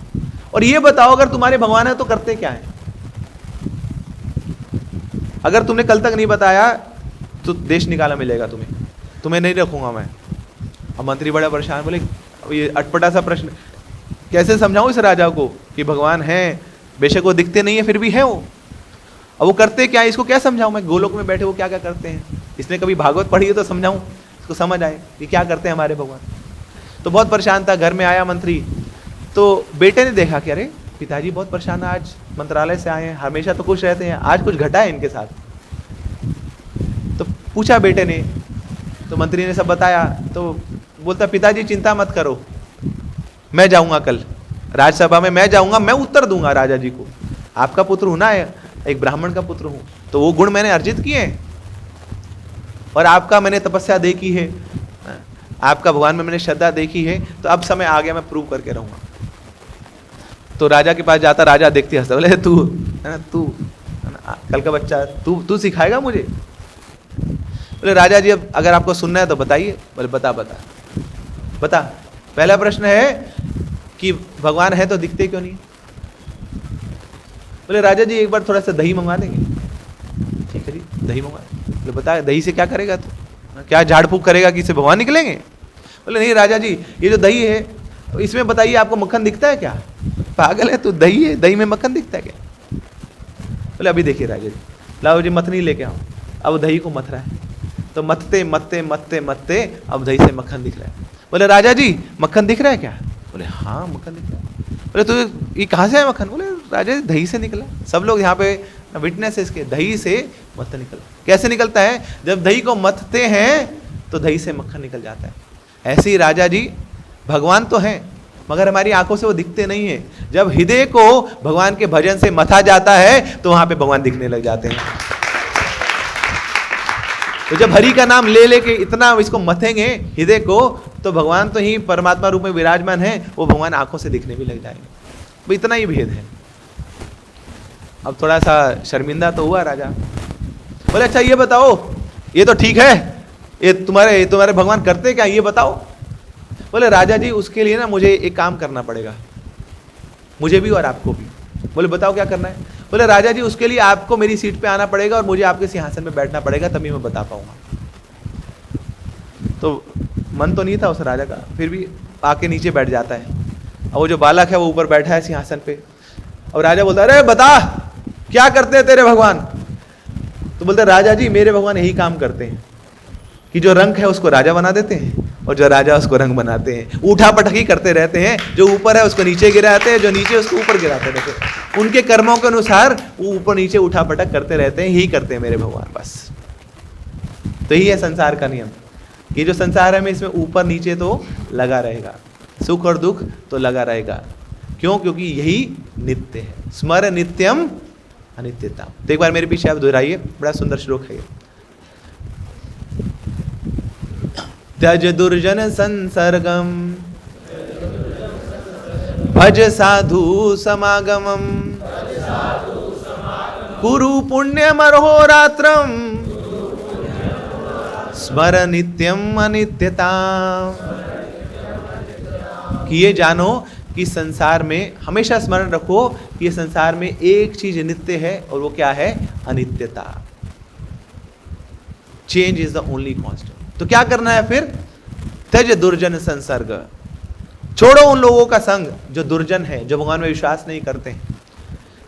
[SPEAKER 1] और ये बताओ अगर तुम्हारे भगवान है तो करते क्या है? अगर तुमने कल तक नहीं बताया तो देश निकाला मिलेगा तुम्हें नहीं रखूंगा मैं। अब मंत्री बड़ा परेशान, बोले ये अटपटा सा प्रश्न, कैसे समझाऊं इस राजा को कि भगवान है, बेशक वो दिखते नहीं है फिर भी है वो। अब वो करते क्या, इसको क्या समझाऊं मैं? गोलोक में बैठे वो क्या क्या करते हैं? इसने कभी भागवत पढ़ी है तो समझाऊं, इसको समझ आए कि क्या करते हैं हमारे भगवान। तो बहुत परेशान था। घर में आया मंत्री, तो बेटे ने देखा कि अरे पिताजी बहुत परेशान है, आज मंत्रालय से आए हैं, हमेशा तो खुश रहते हैं, आज कुछ घटा है इनके साथ। तो पूछा बेटे ने, तो मंत्री ने सब बताया। तो बोलता, पिताजी चिंता मत करो, मैं जाऊंगा कल राज्यसभा में, मैं जाऊंगा, मैं उत्तर दूंगा राजा जी को। आपका पुत्र हूं ना, एक ब्राह्मण का पुत्र हूं, तो वो गुण मैंने अर्जित किए हैं और आपका मैंने तपस्या देखी है, आपका भगवान में मैंने श्रद्धा देखी है, तो अब समय आ गया, मैं प्रूव करके रहूंगा। तो राजा के पास जाता, राजा देखते हंसता, बोले तू कल का बच्चा, तू सिखाएगा मुझे? बोले राजा जी अब अगर आपको सुनना है तो बताइए। बोले बता। पहला प्रश्न है कि भगवान है तो दिखते क्यों नहीं? बोले राजा जी एक बार थोड़ा सा दही मंगवा देंगे? ठीक है जी, दही मंगवा। बोले बता, दही से क्या करेगा तू? क्या झाड़ फूक करेगा कि इससे भगवान निकलेंगे? बोले नहीं राजा जी, ये जो दही है इसमें बताइए आपको मक्खन दिखता है क्या? पागल है तू, दही है, दही में मक्खन दिखता है क्या? बोले अभी देखिए राजा जी, लाओ जी मथनी लेके आओ। अब दही को मथ रहा है, तो मथते मथते मथते मथते अब दही से मक्खन दिख रहा है। बोले राजा जी मक्खन दिख रहा है क्या? बोले हाँ मक्खन दिख रहा है। बोले तो ये कहाँ से है मक्खन? बोले राजा जी दही से निकला। सब लोग यहाँ पे विटनेस है इसके, दही से मक्खन निकला। कैसे निकलता है? जब दही को मथते हैं तो दही से मक्खन निकल जाता है। ऐसे ही राजा जी भगवान तो हैं, मगर हमारी आंखों से वो दिखते नहीं है। जब हृदय को भगवान के भजन से मथा जाता है तो वहां पे भगवान दिखने लग जाते हैं। तो जब हरि का नाम ले लेके इतना इसको मथेंगे हृदय को, तो भगवान तो ही परमात्मा रूप में विराजमान है, वो भगवान आंखों से दिखने भी लग जाएंगे। तो इतना ही भेद है। अब थोड़ा सा शर्मिंदा तो हुआ राजा। बोले अच्छा ये बताओ, ये तो ठीक है, ये तुम्हारे भगवान करते क्या, ये बताओ। बोले राजा जी उसके लिए ना मुझे एक काम करना पड़ेगा, मुझे भी और आपको भी। बोले बताओ क्या करना है? बोले राजा जी उसके लिए आपको मेरी सीट पे आना पड़ेगा और मुझे आपके सिंहासन में बैठना पड़ेगा, तभी मैं बता पाऊंगा। तो मन तो नहीं था उस राजा का, फिर भी आके नीचे बैठ जाता है। और वो जो बालक है वो ऊपर बैठा है सिंहासन पे। और राजा बोलता है अरे बता क्या करते हैं तेरे भगवान? तो बोलते राजा जी मेरे भगवान यही काम करते हैं कि जो रंग है उसको राजा बना देते हैं और जो राजा उसको रंग बनाते हैं। उठा पटकी करते रहते हैं, जो ऊपर है उसको नीचे गिराते हैं, जो नीचे उसको ऊपर गिराते रहते हैं। उनके कर्मों के अनुसार वो ऊपर नीचे उठा पटक करते रहते हैं, यही करते हैं मेरे भगवान बस। तो यही है संसार का नियम। ये जो संसार है में इसमें ऊपर नीचे तो लगा रहेगा, सुख और दुख तो लगा रहेगा। क्यों? क्योंकि यही नित्य है। स्मर नित्यम अनित्यता। तो एक बार मेरे पीछे आप दोहराइए, बड़ा सुंदर श्लोक है ये। त्यज दुर्जन संसर्गम भज साधु समागमम कुरु पुण्यमर्होरात्रम स्मर नित्यम अनित्यता। कि ये जानो कि संसार में हमेशा स्मरण रखो कि ये संसार में एक चीज नित्य है और वो क्या है? अनित्यता। Change is the only constant. तो क्या करना है फिर? त्यज दुर्जन संसर्ग। छोड़ो उन लोगों का संग जो दुर्जन है, जो भगवान में विश्वास नहीं करते हैं,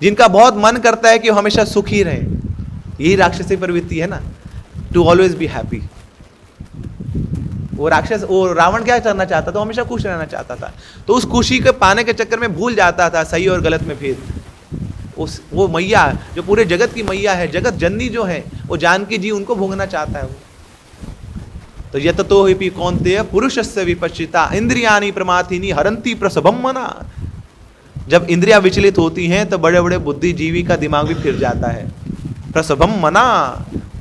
[SPEAKER 1] जिनका बहुत मन करता है कि वो हमेशा सुखी रहे। यही राक्षसी प्रवृत्ति है ना, टू ऑलवेज बी हैप्पी। वो रावण क्या करना चाहता था? हमेशा खुश रहना चाहता था। तो उस खुशी के पाने के चक्कर में भूल जाता था सही और गलत में भेद। वो मैया जो पूरे जगत की मैया है, जगत जननी जो है, वो जानकी जी उनको भोगना चाहता है वो। तो यततो हि कौन्तेय पुरुषस्य विपश्चिता इंद्रियाणि प्रमाथिनी हरन्ति प्रसभम मना। जब इंद्रियां विचलित होती हैं तो बड़े बड़े बुद्धिजीवी का दिमाग भी फिर जाता है। प्रसभम मना,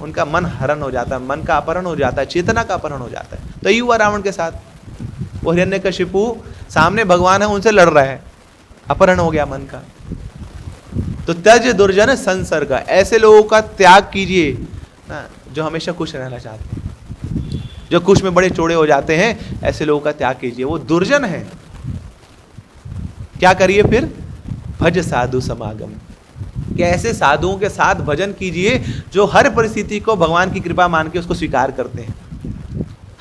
[SPEAKER 1] उनका मन हरण हो जाता है, मन का अपहरण हो जाता है, चेतना का अपहरण हो जाता है। तो यही हुआ रावण के साथ। वो हिरण्यकशिपु सामने भगवान है, उनसे लड़ रहा है, अपहरण हो गया मन का। तो त्यज दुर्जन संसर्ग, ऐसे लोगों का त्याग कीजिए ना जो हमेशा खुश रहना चाहते हैं, जो खुश में बड़े चौड़े हो जाते हैं, ऐसे लोगों का त्याग कीजिए, वो दुर्जन है। क्या करिए फिर? भज साधु समागम, कि ऐसे साधुओं के साथ भजन कीजिए जो हर परिस्थिति को भगवान की कृपा मान के उसको स्वीकार करते हैं।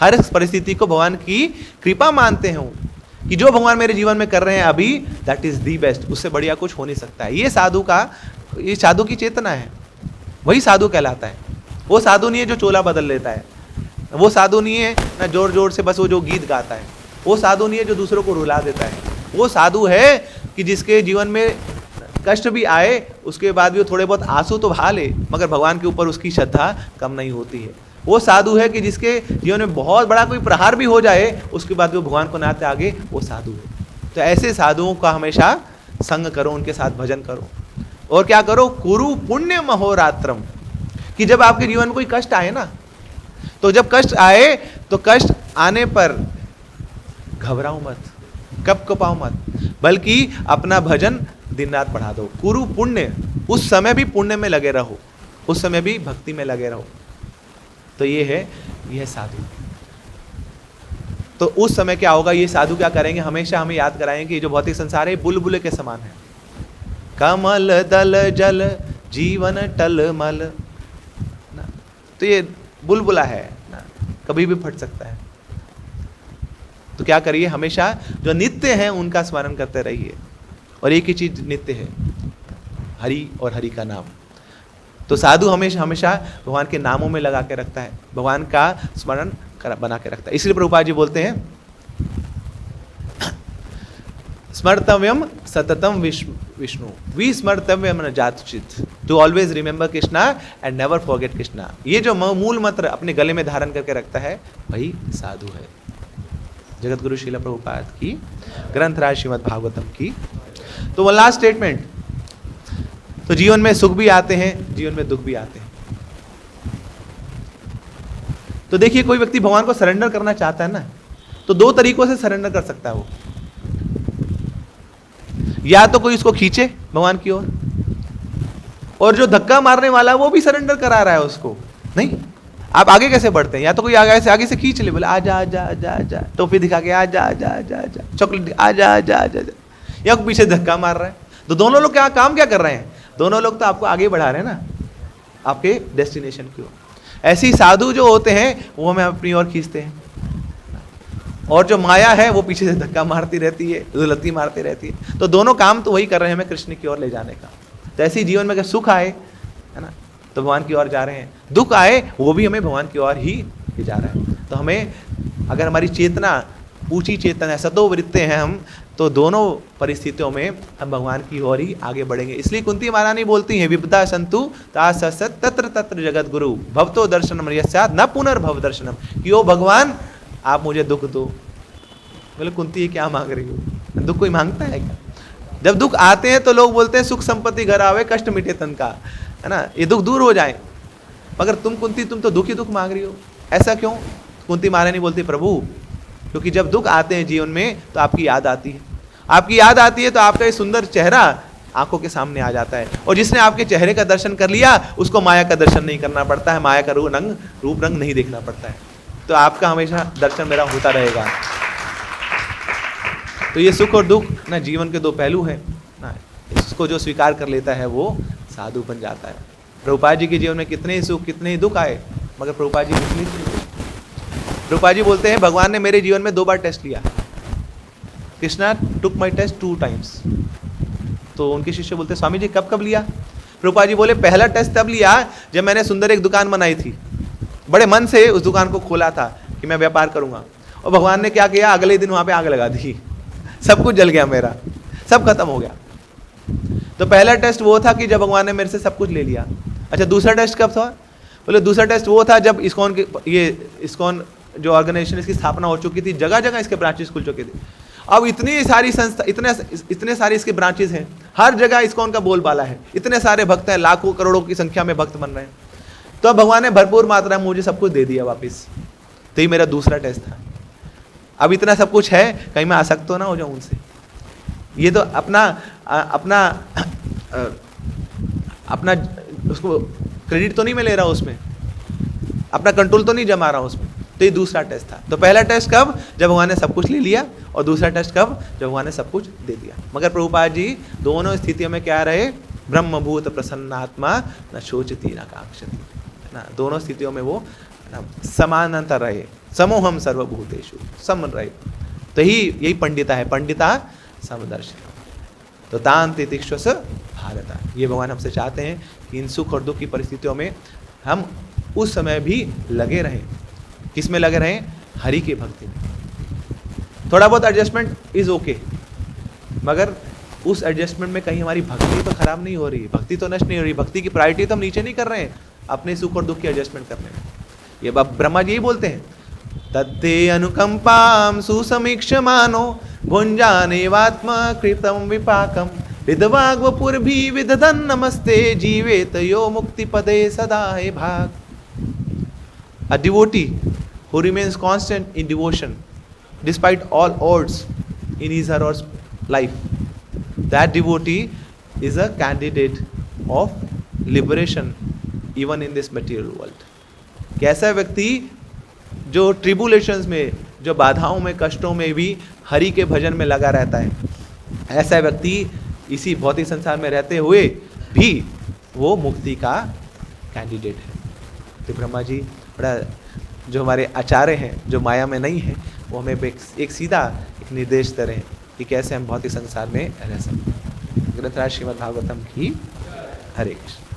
[SPEAKER 1] हर परिस्थिति को भगवान की कृपा मानते हैं कि जो भगवान मेरे जीवन में कर रहे हैं अभी, दैट इज दी बेस्ट, उससे बढ़िया कुछ हो नहीं सकता है। ये साधु की चेतना है, वही साधु कहलाता है। वो साधु नहीं है जो चोला बदल लेता है, वो साधु नहीं है ना जोर जोर से बस वो जो गीत गाता है, वो साधु नहीं है जो दूसरों को रुला देता है। वो साधु है कि जिसके जीवन में कष्ट भी आए उसके बाद भी वो थोड़े बहुत आंसू तो बहा ले, मगर भगवान के ऊपर उसकी श्रद्धा कम नहीं होती है। वो साधु है कि जिसके जीवन में बहुत बड़ा कोई प्रहार भी हो जाए उसके बाद भी वो भगवान को ना त्यागे, वो साधु है। तो ऐसे साधुओं का हमेशा संग करो, उनके साथ भजन करो। और क्या करो? कुरु पुण्य महोरात्रम, कि जब आपके जीवन में कोई कष्ट आए ना, तो जब कष्ट आए तो कष्ट आने पर घबराओ मत, कपकपाओ मत, बल्कि अपना भजन दिन रात बढ़ा दो। कुरु पुण्य, उस समय भी पुण्य में लगे रहो, उस समय भी भक्ति में लगे रहो। तो ये है साधु। तो उस समय क्या होगा? ये साधु क्या करेंगे? हमेशा हमें याद कराएंगे कि ये जो भौतिक संसार है बुलबुले के समान है। कमल दल जल जीवन टल मल ना, तो ये बुलबुला है ना, कभी भी फट सकता है। तो क्या करिए? हमेशा जो नित्य हैं उनका स्मरण करते रहिए और एक ही चीज नित्य है, हरि और हरि का नाम। तो साधु हमेशा हमेशा भगवान के नामों में लगा के रखता है, भगवान का स्मरण बना के रखता है। इसलिए प्रभुपाद जी बोलते हैं स्मर्तव्यम सततम विष्णु, वी स्मर्तव्यम न जातचित, to always remember Krishna and never forget Krishna. ये जो मूल मंत्र अपने गले में धारण करके रखता है वही साधु है। जगत गुरु श्रील प्रभुपाद की, ग्रंथराज श्रीमद् भागवतम की। तो वो लास्ट स्टेटमेंट, तो जीवन में सुख भी आते हैं, जीवन में दुख भी आते हैं। तो देखिए कोई व्यक्ति भगवान को सरेंडर करना चाहता है ना, तो दो तरीकों से सरेंडर कर सकता है वो। या तो कोई उसको खींचे भगवान की ओर, और जो धक्का मारने वाला वो भी सरेंडर करा रहा है उसको। नहीं, आप आगे कैसे बढ़ते हैं? या तो कोई आगे से खींच ले, बोले आजा आजा आजा आजा, टोपी दिखा के आजा आजा आजा आजा, चॉकलेट आजा आजा आजा, या पीछे धक्का मार रहा है। तो दोनों लोग क्या काम क्या कर रहे हैं? दोनों लोग तो आपको आगे बढ़ा रहे हैं ना, आपके डेस्टिनेशन की ओर। ऐसे ही साधु जो होते हैं वो हमें अपनी ओर खींचते हैं, और जो माया है वो पीछे से धक्का मारती रहती है, दुलती मारती रहती है। तो दोनों काम तो वही कर रहे हैं हमें कृष्ण की ओर ले जाने का। तो ऐसे ही जीवन में अगर सुख आए है ना तो भगवान की ओर जा रहे हैं, दुख आए वो भी हमें भगवान की ओर ही ले जा रहा है। तो हमें अगर हमारी चेतना ऊंची चेतना है, सतोवृत्ते हैं हम, तो दोनों परिस्थितियों में हम भगवान की ओर ही आगे बढ़ेंगे। इसलिए कुंती महारानी बोलती हैं विपदा संतु तासत तत्र तत्र जगत गुरु भवतो दर्शनम यस्यात् न पुनर्भव दर्शनम, कि ओ भगवान आप मुझे दुख दो। बोले कुंती ये क्या मांग रही हो? दुख कोई मांगता है क्या? जब दुख आते हैं तो लोग बोलते हैं सुख संपत्ति घर आवे कष्ट मिटे तन का, है ना, ये दुख दूर हो जाए। मगर तुम कुंती तुम तो दुख ही दुख मांग रही हो, ऐसा क्यों? कुंती महारानी बोलती प्रभु क्योंकि जब दुख आते हैं जीवन में तो आपकी याद आती है, आपकी याद आती है तो आपका ये सुंदर चेहरा आंखों के सामने आ जाता है, और जिसने आपके चेहरे का दर्शन कर लिया उसको माया का दर्शन नहीं करना पड़ता है, माया का रूप रंग नहीं देखना पड़ता है। तो आपका हमेशा दर्शन मेरा होता रहेगा। तो ये सुख और दुख ना जीवन के दो पहलू हैं ना, इसको जो स्वीकार कर लेता है वो साधु बन जाता है। प्रभुपाद जी के जीवन में कितने ही सुख कितने ही दुख आए, मगर प्रभुपाद जी विचलित नहीं हुए। प्रभुपाद जी बोलते हैं भगवान ने मेरे जीवन में 2 बार टेस्ट लिया, कृष्णा टुक माई टेस्ट 2 टाइम्स। तो उनके शिष्य बोलते स्वामी जी कब कब लिया? प्रभुपाद जी बोले पहला टेस्ट तब लिया जब मैंने सुंदर एक दुकान बनाई थी, बड़े मन से उस दुकान को खोला था कि मैं व्यापार करूंगा, और भगवान ने क्या किया, अगले दिन वहां पे आग लगा दी, सब कुछ जल गया, मेरा सब खत्म हो गया। तो पहला टेस्ट वो था कि जब भगवान ने मेरे से सब कुछ ले लिया। अच्छा दूसरा टेस्ट कब था? बोले दूसरा टेस्ट वो था जब इस्कॉन जो ऑर्गेनाइजेशन इसकी स्थापना हो चुकी थी, जगह जगह इसके ब्रांचेस खुल चुके थे। अब इतनी सारी संस्था, इतने सारे इसके ब्रांचेस हैं, हर जगह इस्कॉन का बोलबाला है, इतने सारे भक्त हैं, लाखों करोड़ों की संख्या में भक्त बन रहे हैं। तो अब भगवान ने भरपूर मात्रा में मुझे सब कुछ दे दिया वापस। तो ये मेरा दूसरा टेस्ट था। अब इतना सब कुछ है, कहीं मैं आसक्त तो ना हो जाऊं उनसे। ये तो अपना उसको क्रेडिट तो नहीं मैं ले रहा हूं उसमें, अपना कंट्रोल तो नहीं जमा रहा हूं उसमें। तो ये दूसरा टेस्ट था। तो पहला टेस्ट कब? जब भगवान ने सब कुछ ले लिया, और दूसरा टेस्ट कब? जब भगवान ने सब कुछ दे दिया। मगर प्रभुपाद जी दोनों स्थितियों में क्या रहे? ब्रह्मभूत प्रसन्नात्मा न शोचती न कांक्षती, ना दोनों स्थितियों में वो समानांतर रहे, समोहम सर्वभूतेषु सम रहे। तो यही पंडिता है, पंडिता समदर्शी। तो तान तितिक्षुष भारता, ये भगवान हमसे चाहते हैं कि इन सुख और दुख की परिस्थितियों में हम उस समय भी लगे रहें। किस में लगे रहें? हरि की भक्ति में। थोड़ा बहुत एडजस्टमेंट इज ओके, मगर उस एडजस्टमेंट में कहीं हमारी भक्ति तो खराब नहीं हो रही, भक्ति तो नष्ट नहीं हो रही, भक्ति की प्रायोरिटी तो हम नीचे नहीं कर रहे हैं अपने सुख और दुख की एडजस्टमेंट करने में। ये ब्रह्मा जी ही बोलते हैं तत्ते अनुकंपाम सुसमीक्षमानो भुंजानेवात्मा कृतम विपाकम विधवाग्वपुर्भि विदधन नमस्ते जीवेत यो मुक्ति पदे सदा हे भाग। A devotee who remains constant in devotion despite all odds in his or her life, that devotee is a candidate of liberation even in this material world. कैसा व्यक्ति जो ट्रिबुलेशंस में, जो बाधाओं में, कष्टों में भी हरि के भजन में लगा रहता है, ऐसा व्यक्ति इसी भौतिक संसार में रहते हुए भी वो मुक्ति का कैंडिडेट है। तो ब्रह्मा जी बड़ा जो हमारे आचार्य हैं, जो माया में नहीं है, वो हमें एक सीधा एक निर्देश दे रहे हैं कि कैसे हम भौतिक संसार में रह सकते हैं। ग्रंथराज श्रीमद् भागवतम की। हरे कृष्ण।